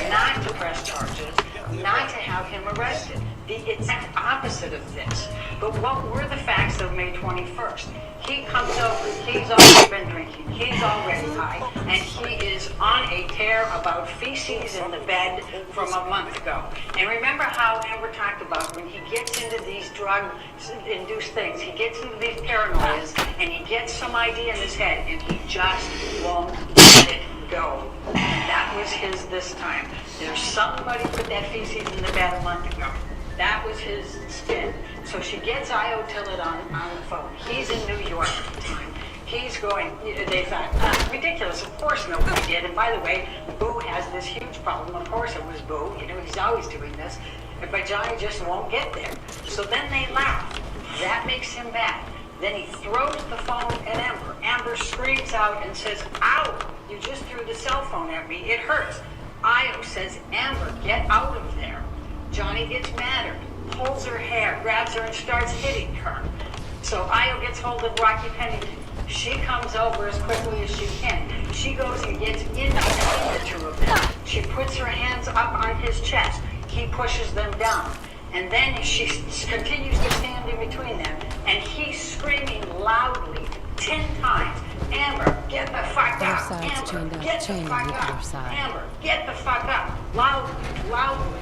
not to press charges, not to have him arrested. The exact opposite of this. But what were the facts of May 21st? He comes over, he's already been drinking, he's already high, and he is on a tear about feces in the bed from a month ago. And remember how Amber talked about when he gets into these drug-induced things, he gets into these paranoias, and he gets some idea in his head, and he just won't let it go. And that was his this time. There's somebody put that feces in the bed a month ago. That was his spin. So she gets Io Tillett on the phone. He's in New York at the time. He's going, they thought, ridiculous. Of course nobody did. And by the way, Boo has this huge problem. Of course it was Boo. He's always doing this. But Johnny just won't get there. So then they laugh. That makes him mad. Then he throws the phone at Amber. Amber screams out and says, ow, you just threw the cell phone at me. It hurts. Io says, Amber, get out of there. Johnny gets madder, pulls her hair, grabs her, and starts hitting her. So Io gets hold of Rocky Pennington. She comes over as quickly as she can. She goes and gets in between the two of them. She puts her hands up on his chest. He pushes them down. And then she continues to stand in between them. And he's screaming loudly 10 times, Amber, get the fuck up. Amber, get the fuck up. Amber, get the fuck up. Loudly, loudly.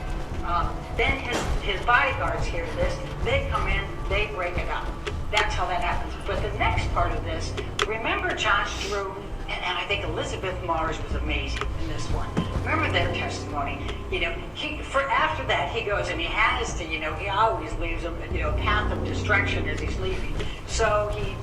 Then his bodyguards hear this. They come in, they break it up. That's how that happens. But the next part of this, remember Josh Drew, and I think Elizabeth Mars was amazing in this one. Remember their testimony? You know, after that he goes and he has to, he always leaves a path of destruction as he's leaving. So he,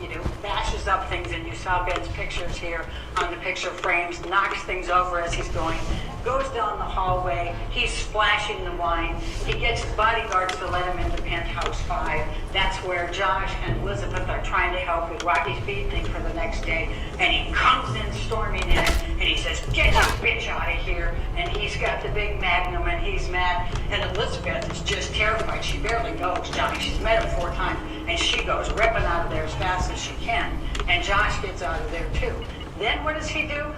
bashes up things, and you saw Ben's pictures here on the picture frames, knocks things over as he's going, goes down the hallway, he's splashing the wine, he gets his bodyguards to let him into penthouse 5. That's where Josh and Elizabeth are trying to help with Rocky's feed thing for the next day, and he comes in storming in, and he says, get that bitch out of here, and he's got the big magnum, and he's mad, and Elizabeth is just terrified. She barely knows Johnny. She's met him 4 times, and she goes ripping out of there as fast as she can, and Josh gets out of there too. Then what does he do?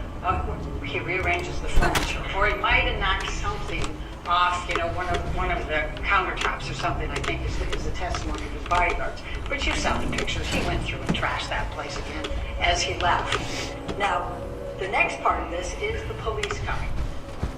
He rearranges the furniture, or he might have knocked something off, one of the countertops or something, I think is the testimony of his bodyguards. But you saw the pictures. He went through and trashed that place again as he left. Now, the next part of this is the police coming.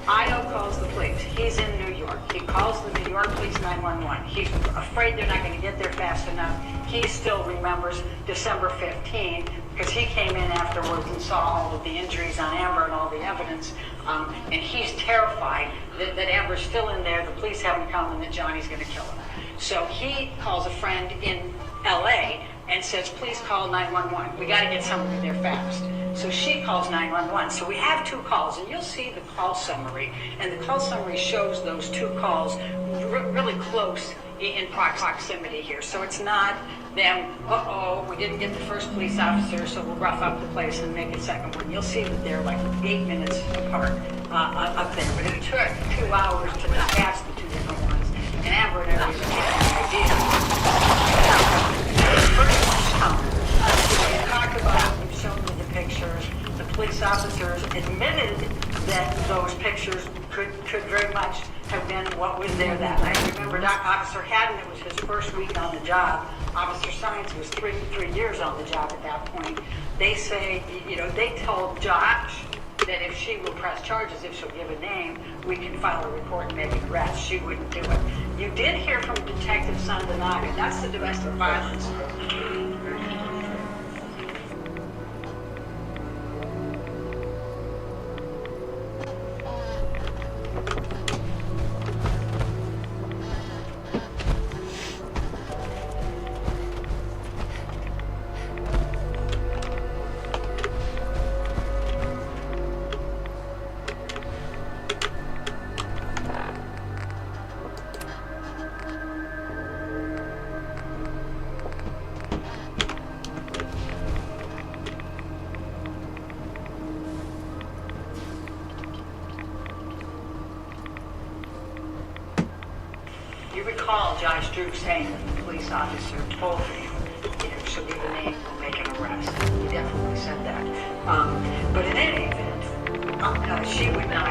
Io calls the police. He's in New York. He calls the New York Police 911. He's afraid they're not going to get there fast enough. He still remembers December 15, because he came in afterwards and saw all of the injuries on Amber and all the evidence, and he's terrified that Amber's still in there, the police haven't come, and that Johnny's going to kill him. So he calls a friend in LA and says, please call 911. We got to get somebody there fast. So she calls 911. So we have 2 calls, and you'll see the call summary. And the call summary shows those 2 calls really close in proximity here. So it's not them, we didn't get the first police officer, so we'll rough up the place and make a second one. You'll see that they're like 8 minutes apart up there. But it took 2 hours to dispatch the 2 different ones. And Amber and everybody had an idea. We talked about it, we've shown you the pictures. The police officers admitted that those pictures could very much have been what was there that night. Remember, Officer Haddon, it was his first week on the job. Officer Science was 3 years on the job at that point. They say, they told Josh that if she will press charges, if she'll give a name, we can file a report and make an arrest. She wouldn't do it. You did hear from Detective Sandanaga. That's the domestic violence. You recall Josh Drew saying that the police officer told him, she'll give a name, we'll make an arrest. He definitely said that. But in any event, she would not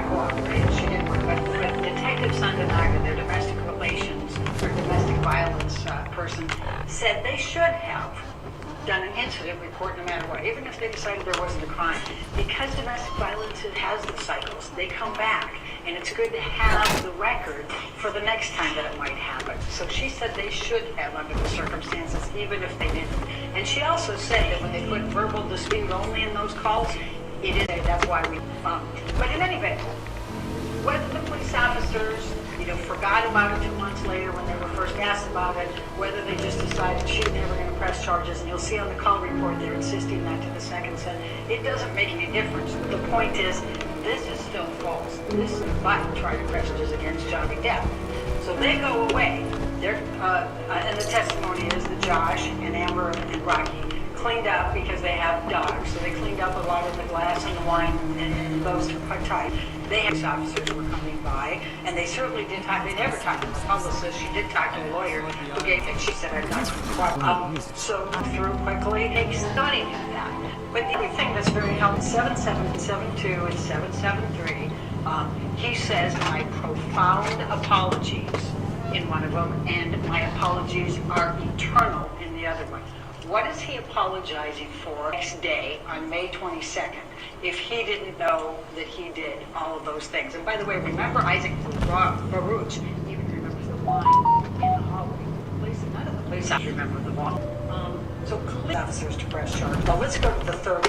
cooperate. She didn't work. But Detective Sandanaga, their domestic relations or domestic violence person, said they should have done an incident report no matter what, even if they decided there wasn't a crime. Because domestic violence, it has the cycles. They come back, and it's good to have the record for the next time that it might happen. So she said they should have under the circumstances, even if they didn't. And she also said that when they put verbal dispute only in those calls, it is, that's why we, but in any event, whether the police officers, forgot about it 2 months later when they were first asked about it, whether they just decided she's never going to press charges, and you'll see on the call report they're insisting that to the second set, it doesn't make any difference. The point is, this is still false. This is but try to press charges against Johnny Depp. So they go away. And the testimony is that Josh and Amber and Rocky cleaned up because they have dogs. So they cleaned up a lot of the glass and the wine, and those are quite tight. They had officers were coming by, lie, and they certainly did talk. They never talked to the publicist. She did talk to a lawyer who gave it. She said, "I'm not so through quickly." Takes studying that. But the other thing that's very helpful, 7772 and 773, he says, "My profound apologies" in one of them, and "my apologies are eternal" in the other one. What is he apologizing for next day on May 22nd if he didn't know that he did all of those things? And by the way, remember Isaac Baruch even remembers the line in the hallway. None of the police officers remember the line. So clearly officers to press charge. Now let's go to the third.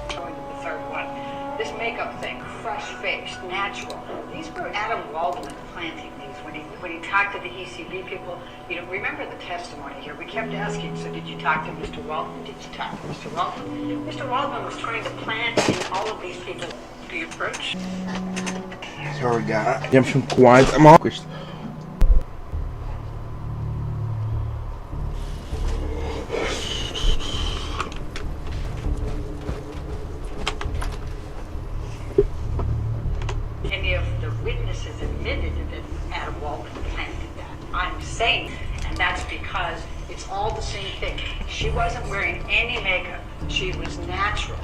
Going to the third one. This makeup thing, fresh-faced, natural. These were Adam Waldman planting these when he talked to the ECB people. You know, remember the testimony here. We kept asking, so did you talk to Mr. Waldman? Did you talk to Mr. Waldman? Mr. Waldman was trying to plant in all of these people the approach. Sorry guys, I'm some quiet. I'm awkward. Any of the witnesses admitted that Adam Waldman planted that. I'm saying, and that's because it's all the same thing. She wasn't wearing any makeup. She was natural.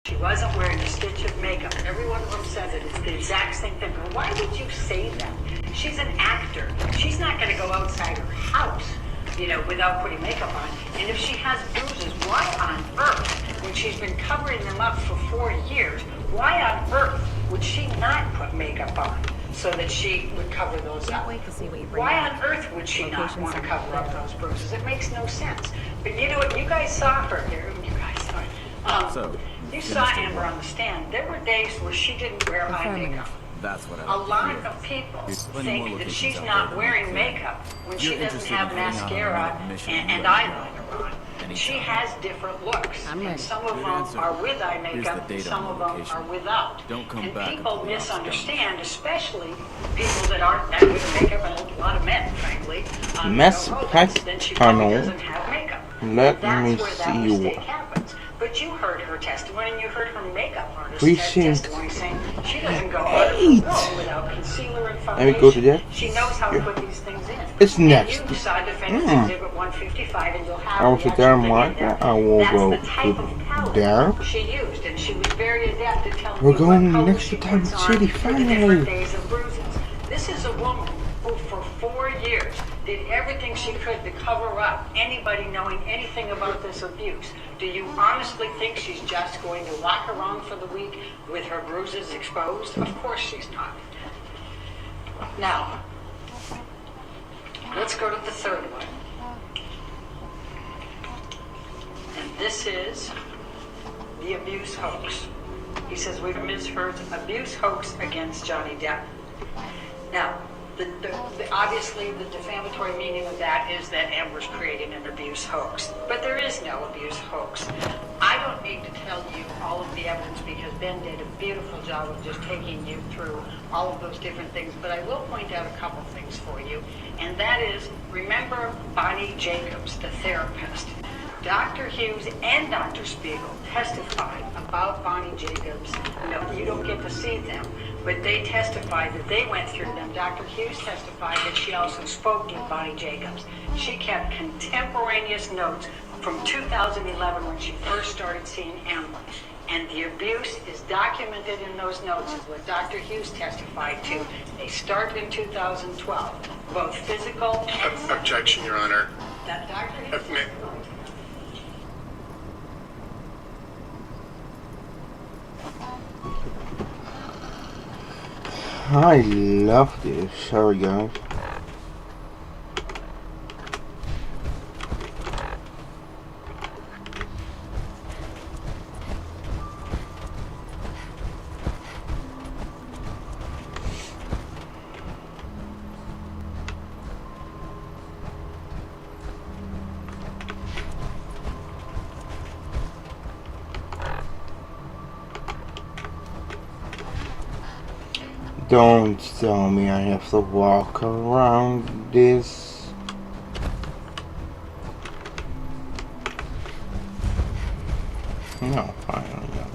She wasn't wearing a stitch of makeup. Every one of them said it. It's the exact same thing. But why would you say that? She's an actor. She's not going to go outside her house, you know, without putting makeup on. And if she has bruises, why on earth, when she's been covering them up for 4 years, why on earth would she not put makeup on so that she would cover those up? Wait to see what you bring Why back. on earth would she not want to cover up those bruises? It makes no sense. But you know what? You guys saw her here. You guys saw it. You saw Amber on the stand. There were days where she didn't wear eye makeup. That's what A lot of people think that she's not wearing makeup when she doesn't have mascara and eyeliner on. She has different looks, and some of them are with eye makeup, and some of them are without. And people misunderstand, especially people that aren't that good at makeup, and a lot of men, frankly. Mess Then she probably doesn't have makeup. Let That's me where that see mistake you. happens. But you heard her testimony, and you heard her makeup artist Precinct testimony saying she doesn't go out of the room without concealer and foundation. Let me go to that. She knows how to put these things in. It's next. And you saw Defendant's Exhibit 155, and you'll have I will sit there and mark that. I will That's go the type of to palette there. she used, and she was very adept at telling We're you going what color next she to Town puts on City, for the different finally. days of bruises. This is a woman who for 4 years did everything she could to cover up anybody knowing anything about this abuse. Do you honestly think she's just going to walk around for the week with her bruises exposed? Of course she's not. Now, let's go to the third one. And this is the abuse hoax. He says we've misheard abuse hoax against Johnny Depp. Now, obviously the defamatory meaning of that is that Amber's creating an abuse hoax. But there is no abuse hoax. I don't need to tell you all of the evidence because Ben did a beautiful job of just taking you through all of those different things. But I will point out a couple things for you. And that is, remember Bonnie Jacobs, the therapist. Dr. Hughes and Dr. Spiegel testified about Bonnie Jacobs. No, you don't get to see them, but they testified that they went through them. Dr. Hughes testified that she also spoke to Bonnie Jacobs. She kept contemporaneous notes from 2011 when she first started seeing Amber. And the abuse is documented in those notes, is what Dr. Hughes testified to. They started in 2012, both physical and... Objection, Your Honor. That Dr. Hughes... I love this. Sorry, guys. Don't tell me I have to walk around this. No, finally no.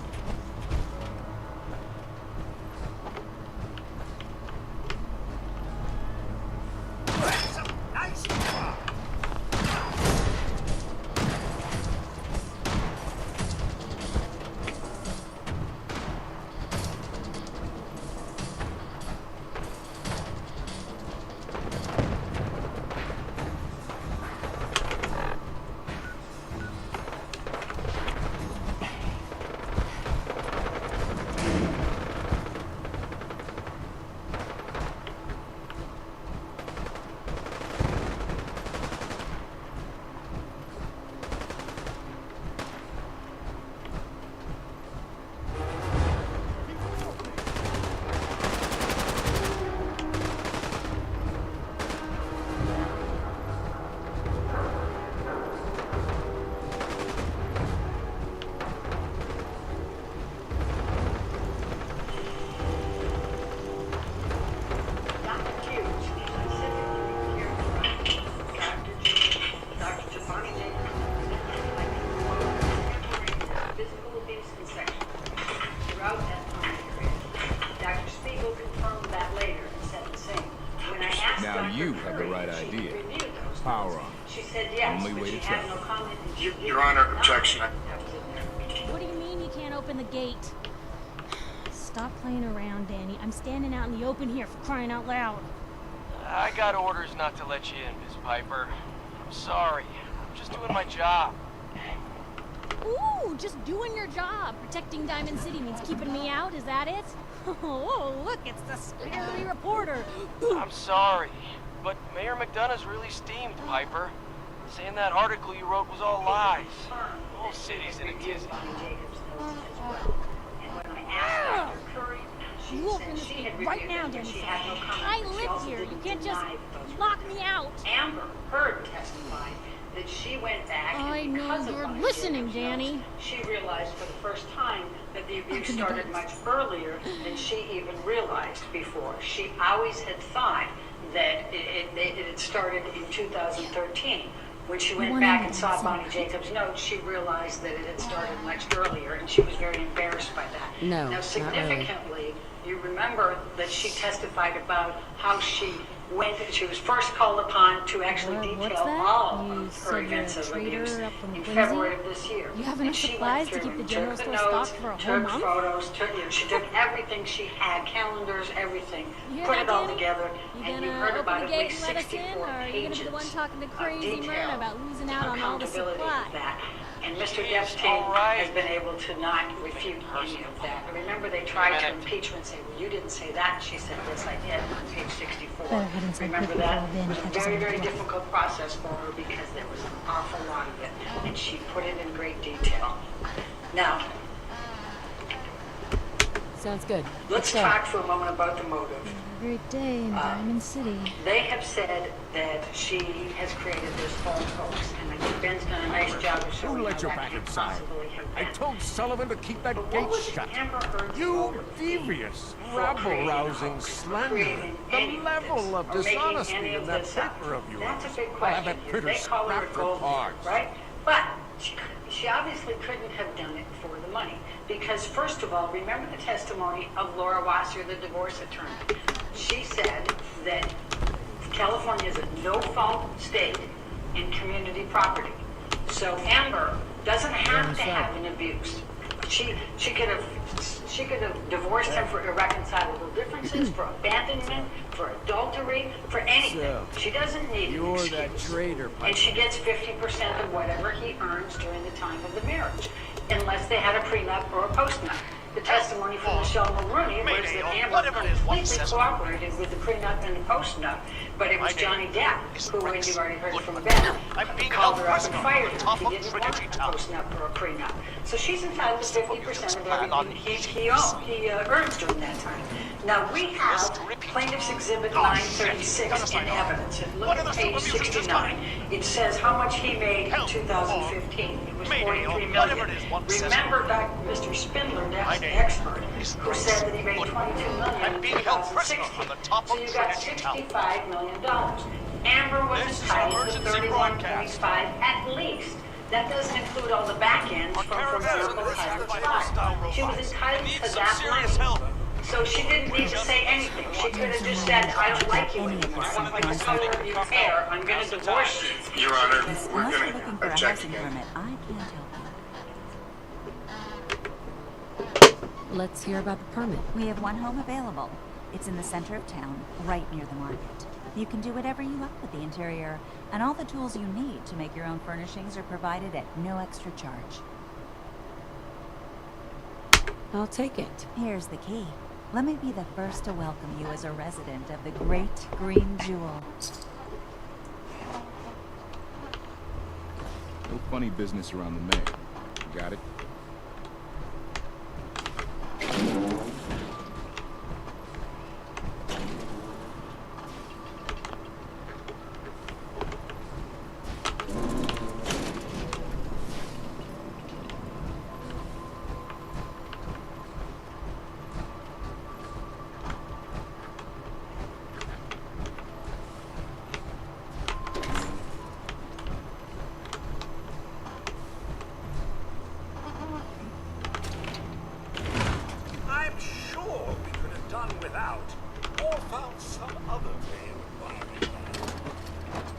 You have the right idea. Power on. She said yes, Only but way she to had travel. no comment. Your Honor, objection. What do you mean you can't open the gate? Stop playing around, Danny. I'm standing out in the open here for crying out loud. I got orders not to let you in, Miss Piper. I'm sorry. I'm just doing my job. Ooh, just doing your job. Protecting Diamond City means keeping me out, is that it? Oh, look, it's the scary reporter. I'm sorry, but Mayor McDonough's really steamed, Piper. Saying that article you wrote was all lies. The whole city's in a tizzy. You open this gate right now, Danny. I live here. You can't just lock me out. Amber Heard testified that she went back I and know because of you're Bonnie listening, Jacobs' Danny. notes, she realized for the first time that the abuse started much earlier than she even realized before. She always had thought that it had started in 2013. When she went back and saw Bonnie Jacobs' notes, she realized that it had started much earlier, and she was very embarrassed by that. No, now, not significantly, you remember that she testified about how she was first called upon to actually detail all of her events of abuse in February of this year. You have enough supplies to keep the general store stocked for a whole month? Took photos, she took everything she had, calendars, everything, put it all together, and you heard about at least 64 pages the one talking to of crazy detail, Myrna about losing out on all the accountability supply. of that. And Mr. Depp's team has been able to not refute any of that. Remember, they tried to impeach her and say, well, you didn't say that. She said, yes, I did, on page 64. Remember that? It was a very, very difficult process for her because there was an awful lot of it, and she put it in great detail. Now, Sounds good. Let's go. talk for a moment about the motive. Great day in Diamond City. They have said that she has created this whole hoax, and I think Ben's done a nice job of showing Who how let you that back can't inside? possibly have I been. told Sullivan to keep that But gate what was shut. Amber Heard's You motive devious, for creating a rabble-rousing hoax, for slander. creating any The level of this, or making dishonesty any in of that this up? paper of yours. That's a big I'll have question. that critter They call her a scrapped for gold digger, parts. right? But she obviously couldn't have done it for the money. Because first of all, remember the testimony of Laura Wasser, the divorce attorney. She said that California is a no-fault state in community property. So Amber doesn't have to have an abuse. She could have divorced him for irreconcilable differences, for abandonment, for adultery, for anything. So, She doesn't need an You're excuse. that traitor, And Piper. she gets 50% of whatever he earns during the time of the marriage, unless they had a prenup or a postnup. The testimony from Michelle Mulrooney was that Amber completely cooperated with the prenup and the postnup, but it was Johnny Depp, who, as you've already heard from Ben, called her up and fired her. He didn't want a postnup or a prenup. So she's entitled to 50% of everything he earns during that time. Now, we have Plaintiff's Exhibit 936 in evidence. And look at page 69. It says how much he made in 2015. It was $43 million. Remember back Mr. Spindler, that's the expert, who said that he made $22 million in 2016. So you got $65 million. Amber was entitled to 31.5 at least. That doesn't include all the back ends from Miracle Tiger's life. She was entitled to that money. So she didn't need to say anything. She could have just said, I don't like you anymore. I don't like the color of your hair. I'm going to divorce you. Your Honor, we're Unless you're going looking to for a object housing again. permit, I can't help you. Let's hear about the permit. We have one home available. It's in the center of town, right near the market. You can do whatever you like with the interior, and all the tools you need to make your own furnishings are provided at no extra charge. I'll take it. Here's the key. Let me be the first to welcome you as a resident of the Great Green Jewel. No funny business around the mayor. Got it? I'm sure we could have done without, or found some other way of acquiring that.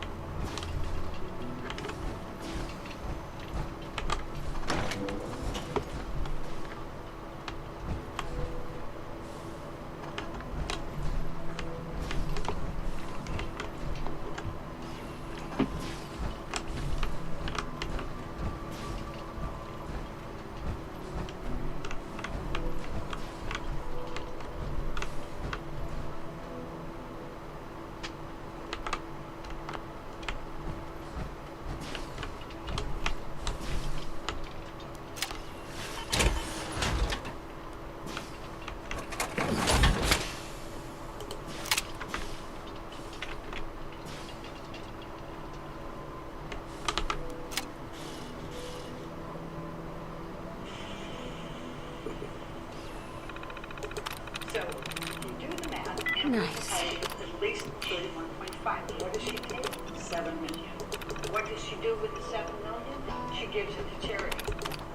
So, you do the math. Amber Nice. has at least 31.5. What does she take? $7 million. What does she do with the $7 million? She gives it to charity,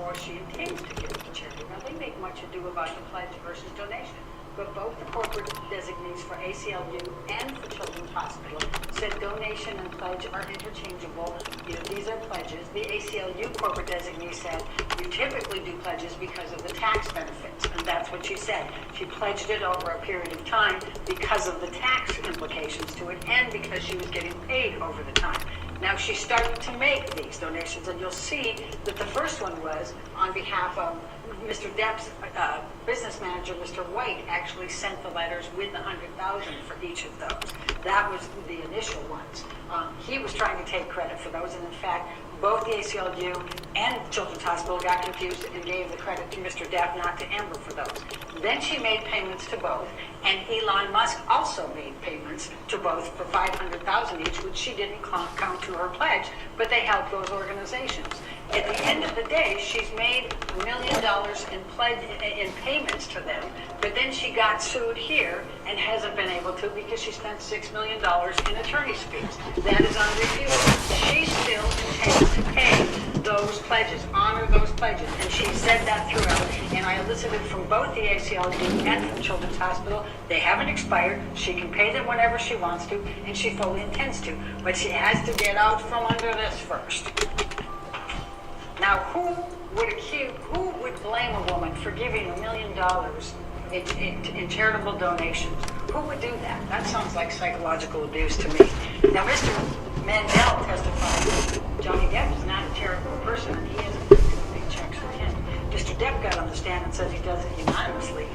or she intends to give it to charity. Now, they make much ado about the pledge versus donation, but both the corporate designees for ACLU and for Children's Hospital said donation and pledge are interchangeable. You know, these are pledges. The ACLU corporate designee said you typically do pledges because of the tax benefits, and that's what she said. She pledged it over a period of time because of the tax implications to it, and because she was getting paid over the time. Now she started to make these donations, and you'll see that the first one was on behalf of Mr. Depp's business manager, Mr. White, actually sent the letters with the $100,000 for each of those. That was the initial ones. He was trying to take credit for those, and in fact, both the ACLU and Children's Hospital got confused and gave the credit to Mr. Depp, not to Amber, for those. Then she made payments to both, and Elon Musk also made payments to both for $500,000 each, which she didn't count to her pledge, but they helped those organizations. At the end of the day, she's made $1 million in payments to them, but then she got sued here and hasn't been able to because she spent $6 million in attorney's fees. That is unrefutable. She still intends to pay those pledges, honor those pledges, and she said that throughout, and I elicited from both the ACLU and from Children's Hospital. They haven't expired. She can pay them whenever she wants to, and she fully intends to, but she has to get out from under this first. Now, who would blame a woman for giving $1 million in charitable donations? Who would do that? That sounds like psychological abuse to me. Now, Mr. Mandel testified Jhonny Depp is not a charitable person, and he isn't going to big checks for him. Mr. Depp got on the stand and says he does it anonymously,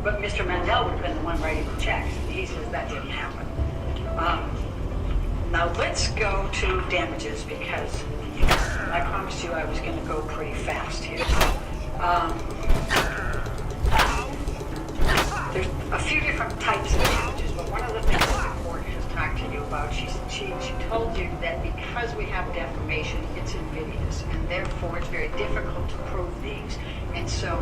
but Mr. Mandel would have been the one writing the checks. He says that didn't happen. Now let's go to damages, because I promised you I was going to go pretty fast here. There's a few different types of damages, but one of the things that the court has talked to you about, she told you that because we have defamation, it's invidious, and therefore it's very difficult to prove these. And so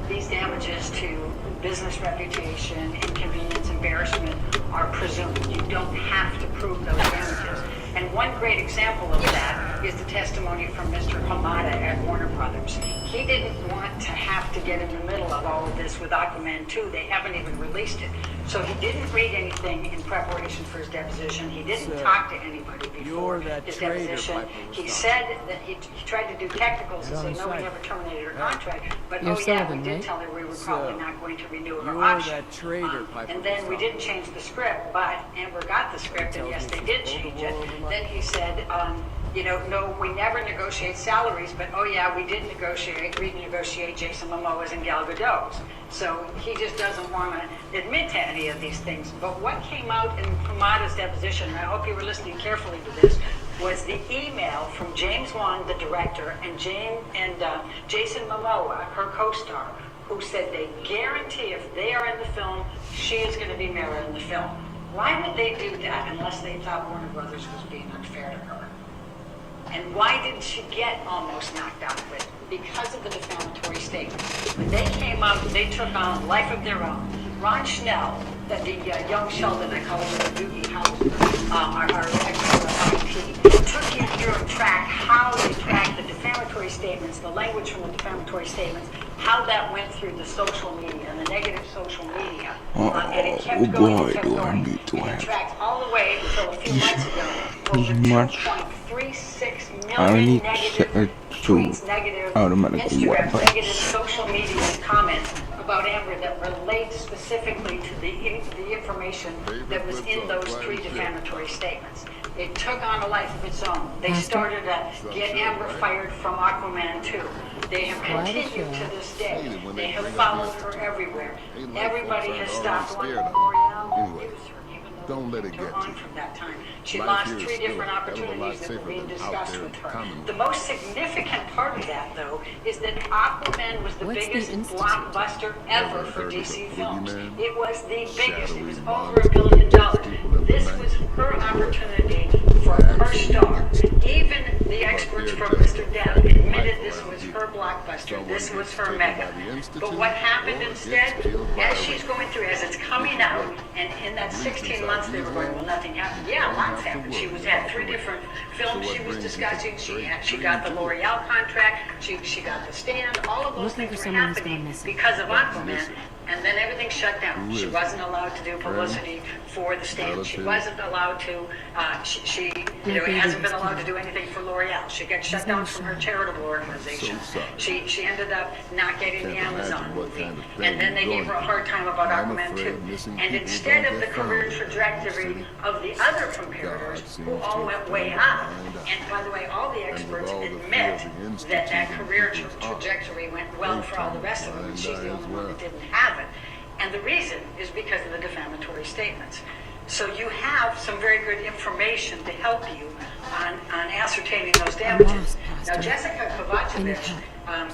these damages to business reputation, inconvenience, embarrassment are presumed. You don't have to prove those damages. And one great example of that is the testimony from Mr. Hamada at Warner Brothers. He didn't want to have to get in the middle of all of this with Aquaman 2. They haven't even released it. So he didn't read anything in preparation for his deposition. He didn't talk to anybody before his deposition. He said that he tried to do technicals and say, no, we never terminated her contract. But, oh yeah, we did tell her we were probably not going to renew her option. And then we didn't change the script, but Amber got the script, and yes, they did change it. Then he said, no, we never negotiate salaries, but oh yeah, we did renegotiate Jason Momoa's and Gal Gadot's. So he just doesn't want to admit to any of these things. But what came out in Hamada's deposition, and I hope you were listening carefully to this, was the email from James Wan, the director, and Jason Momoa, her co-star, who said they guarantee if they are in the film, she is going to be Mara in the film. Why would they do that unless they thought Warner Brothers was being unfair to her? And why didn't she get almost knocked out of it? Because of the defamatory statements. When they came out, they took on a life of their own. Ron Schnell, the young Sheldon, I call him the Doogie House, our expert IP, took you through and tracked how they tracked the defamatory statements, the language from the defamatory statements, how that went through the social media and the negative social media. And it kept going and kept going. And it tracked all the way until a few months ago. Over 2.36 million negative tweets, negative Instagram, negative social media comments about Amber that relate specifically to the information that was in those 3 defamatory statements. It took on a life of its own. They started to get Amber fired from Aquaman 2. They have continued to this day. They have followed her everywhere. Everybody has stopped wanting L'Oreal to use her. Don't let it get on from that time. She lost 3 different opportunities that were being discussed with her. The most significant part of that, though, is that Aquaman was the biggest blockbuster ever for DC Films. It was the biggest. It was over $1 billion. This was her opportunity for her star. Even the experts from Mr. Depp admitted this was her blockbuster. This was her mega. But what happened instead, as she's going through, as it's coming out, and in that 16 months they were going, well, nothing happened. Yeah, lots happened. She had 3 different films she was discussing. She got the L'Oreal contract. She got the stand. All of those things were happening because of Aquaman. And then everything shut down. She wasn't allowed to do publicity for the stand. She wasn't allowed to, she hasn't been allowed to do anything for L'Oreal. She got shut down from her charitable organization. She ended up not getting the Amazon movie. And then they gave her a hard time about Aquaman 2. And instead of the career trajectory of the other comparators, who all went way up, and by the way, all the experts admit that that career trajectory went well for all the rest of them, and she's the only one that didn't have it. And the reason is because of the defamatory statements. So you have some very good information to help you on ascertaining those damages. Now, Jessica Kovacevic,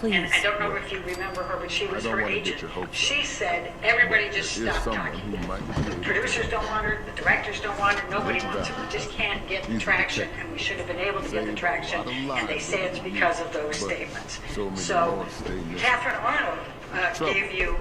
and I don't know if you remember her, but she was her agent. She said everybody just stopped talking. The producers don't want her, the directors don't want her, nobody wants her. We just can't get the traction, and we should have been able to get the traction, and they say it's because of those statements. So Catherine Arnold gave you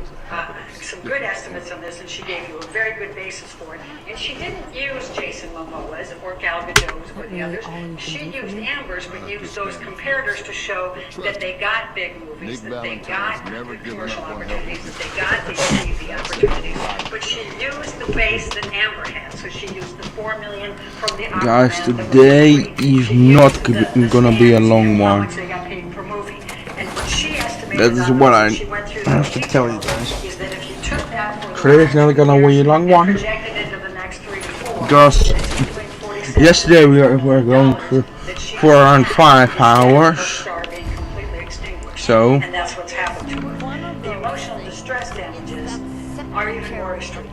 some good estimates on this, and she gave you a very good basis for it. And she didn't use Jason Momoa's or Gal Gadot's or the others. She used Amber's, but used those comparators to show that they got big movies, that they got commercial opportunities, that they got these TV opportunities. But she used the base that Amber had. So she used the $4 million from the Aquaman. Guys, today is not gonna be a long one. That is what I have to tell you guys. Today is not gonna be a long one. Because yesterday we were going for around 5 hours. So and that's what's happened to her. The emotional distress damages are even more extreme.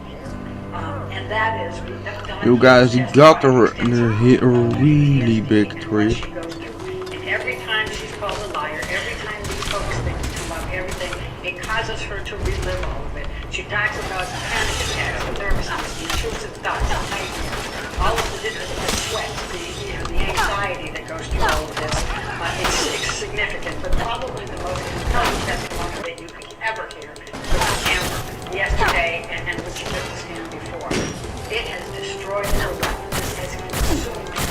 And that is you guys got a really big tree. And every time she's called a liar, every time these folks things come up, everything, it causes her to relive all of it. She talks about panic attacks, the nervousness, the intrusive thoughts, the nightmares, all of the sweat, the anxiety that goes through all of this. It's significant, but probably the most compelling testimony that you could ever hear was Amber yesterday, and what she took to stand before. It has destroyed her life. It has consumed her.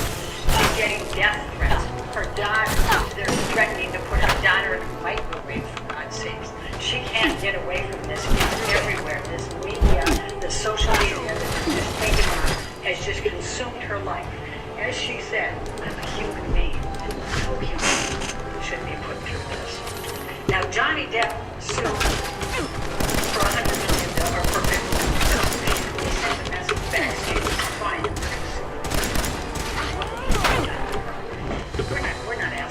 She's getting death threats. Her daughter, they're threatening to put her daughter in a microwave, for God's sakes. She can't get away from this.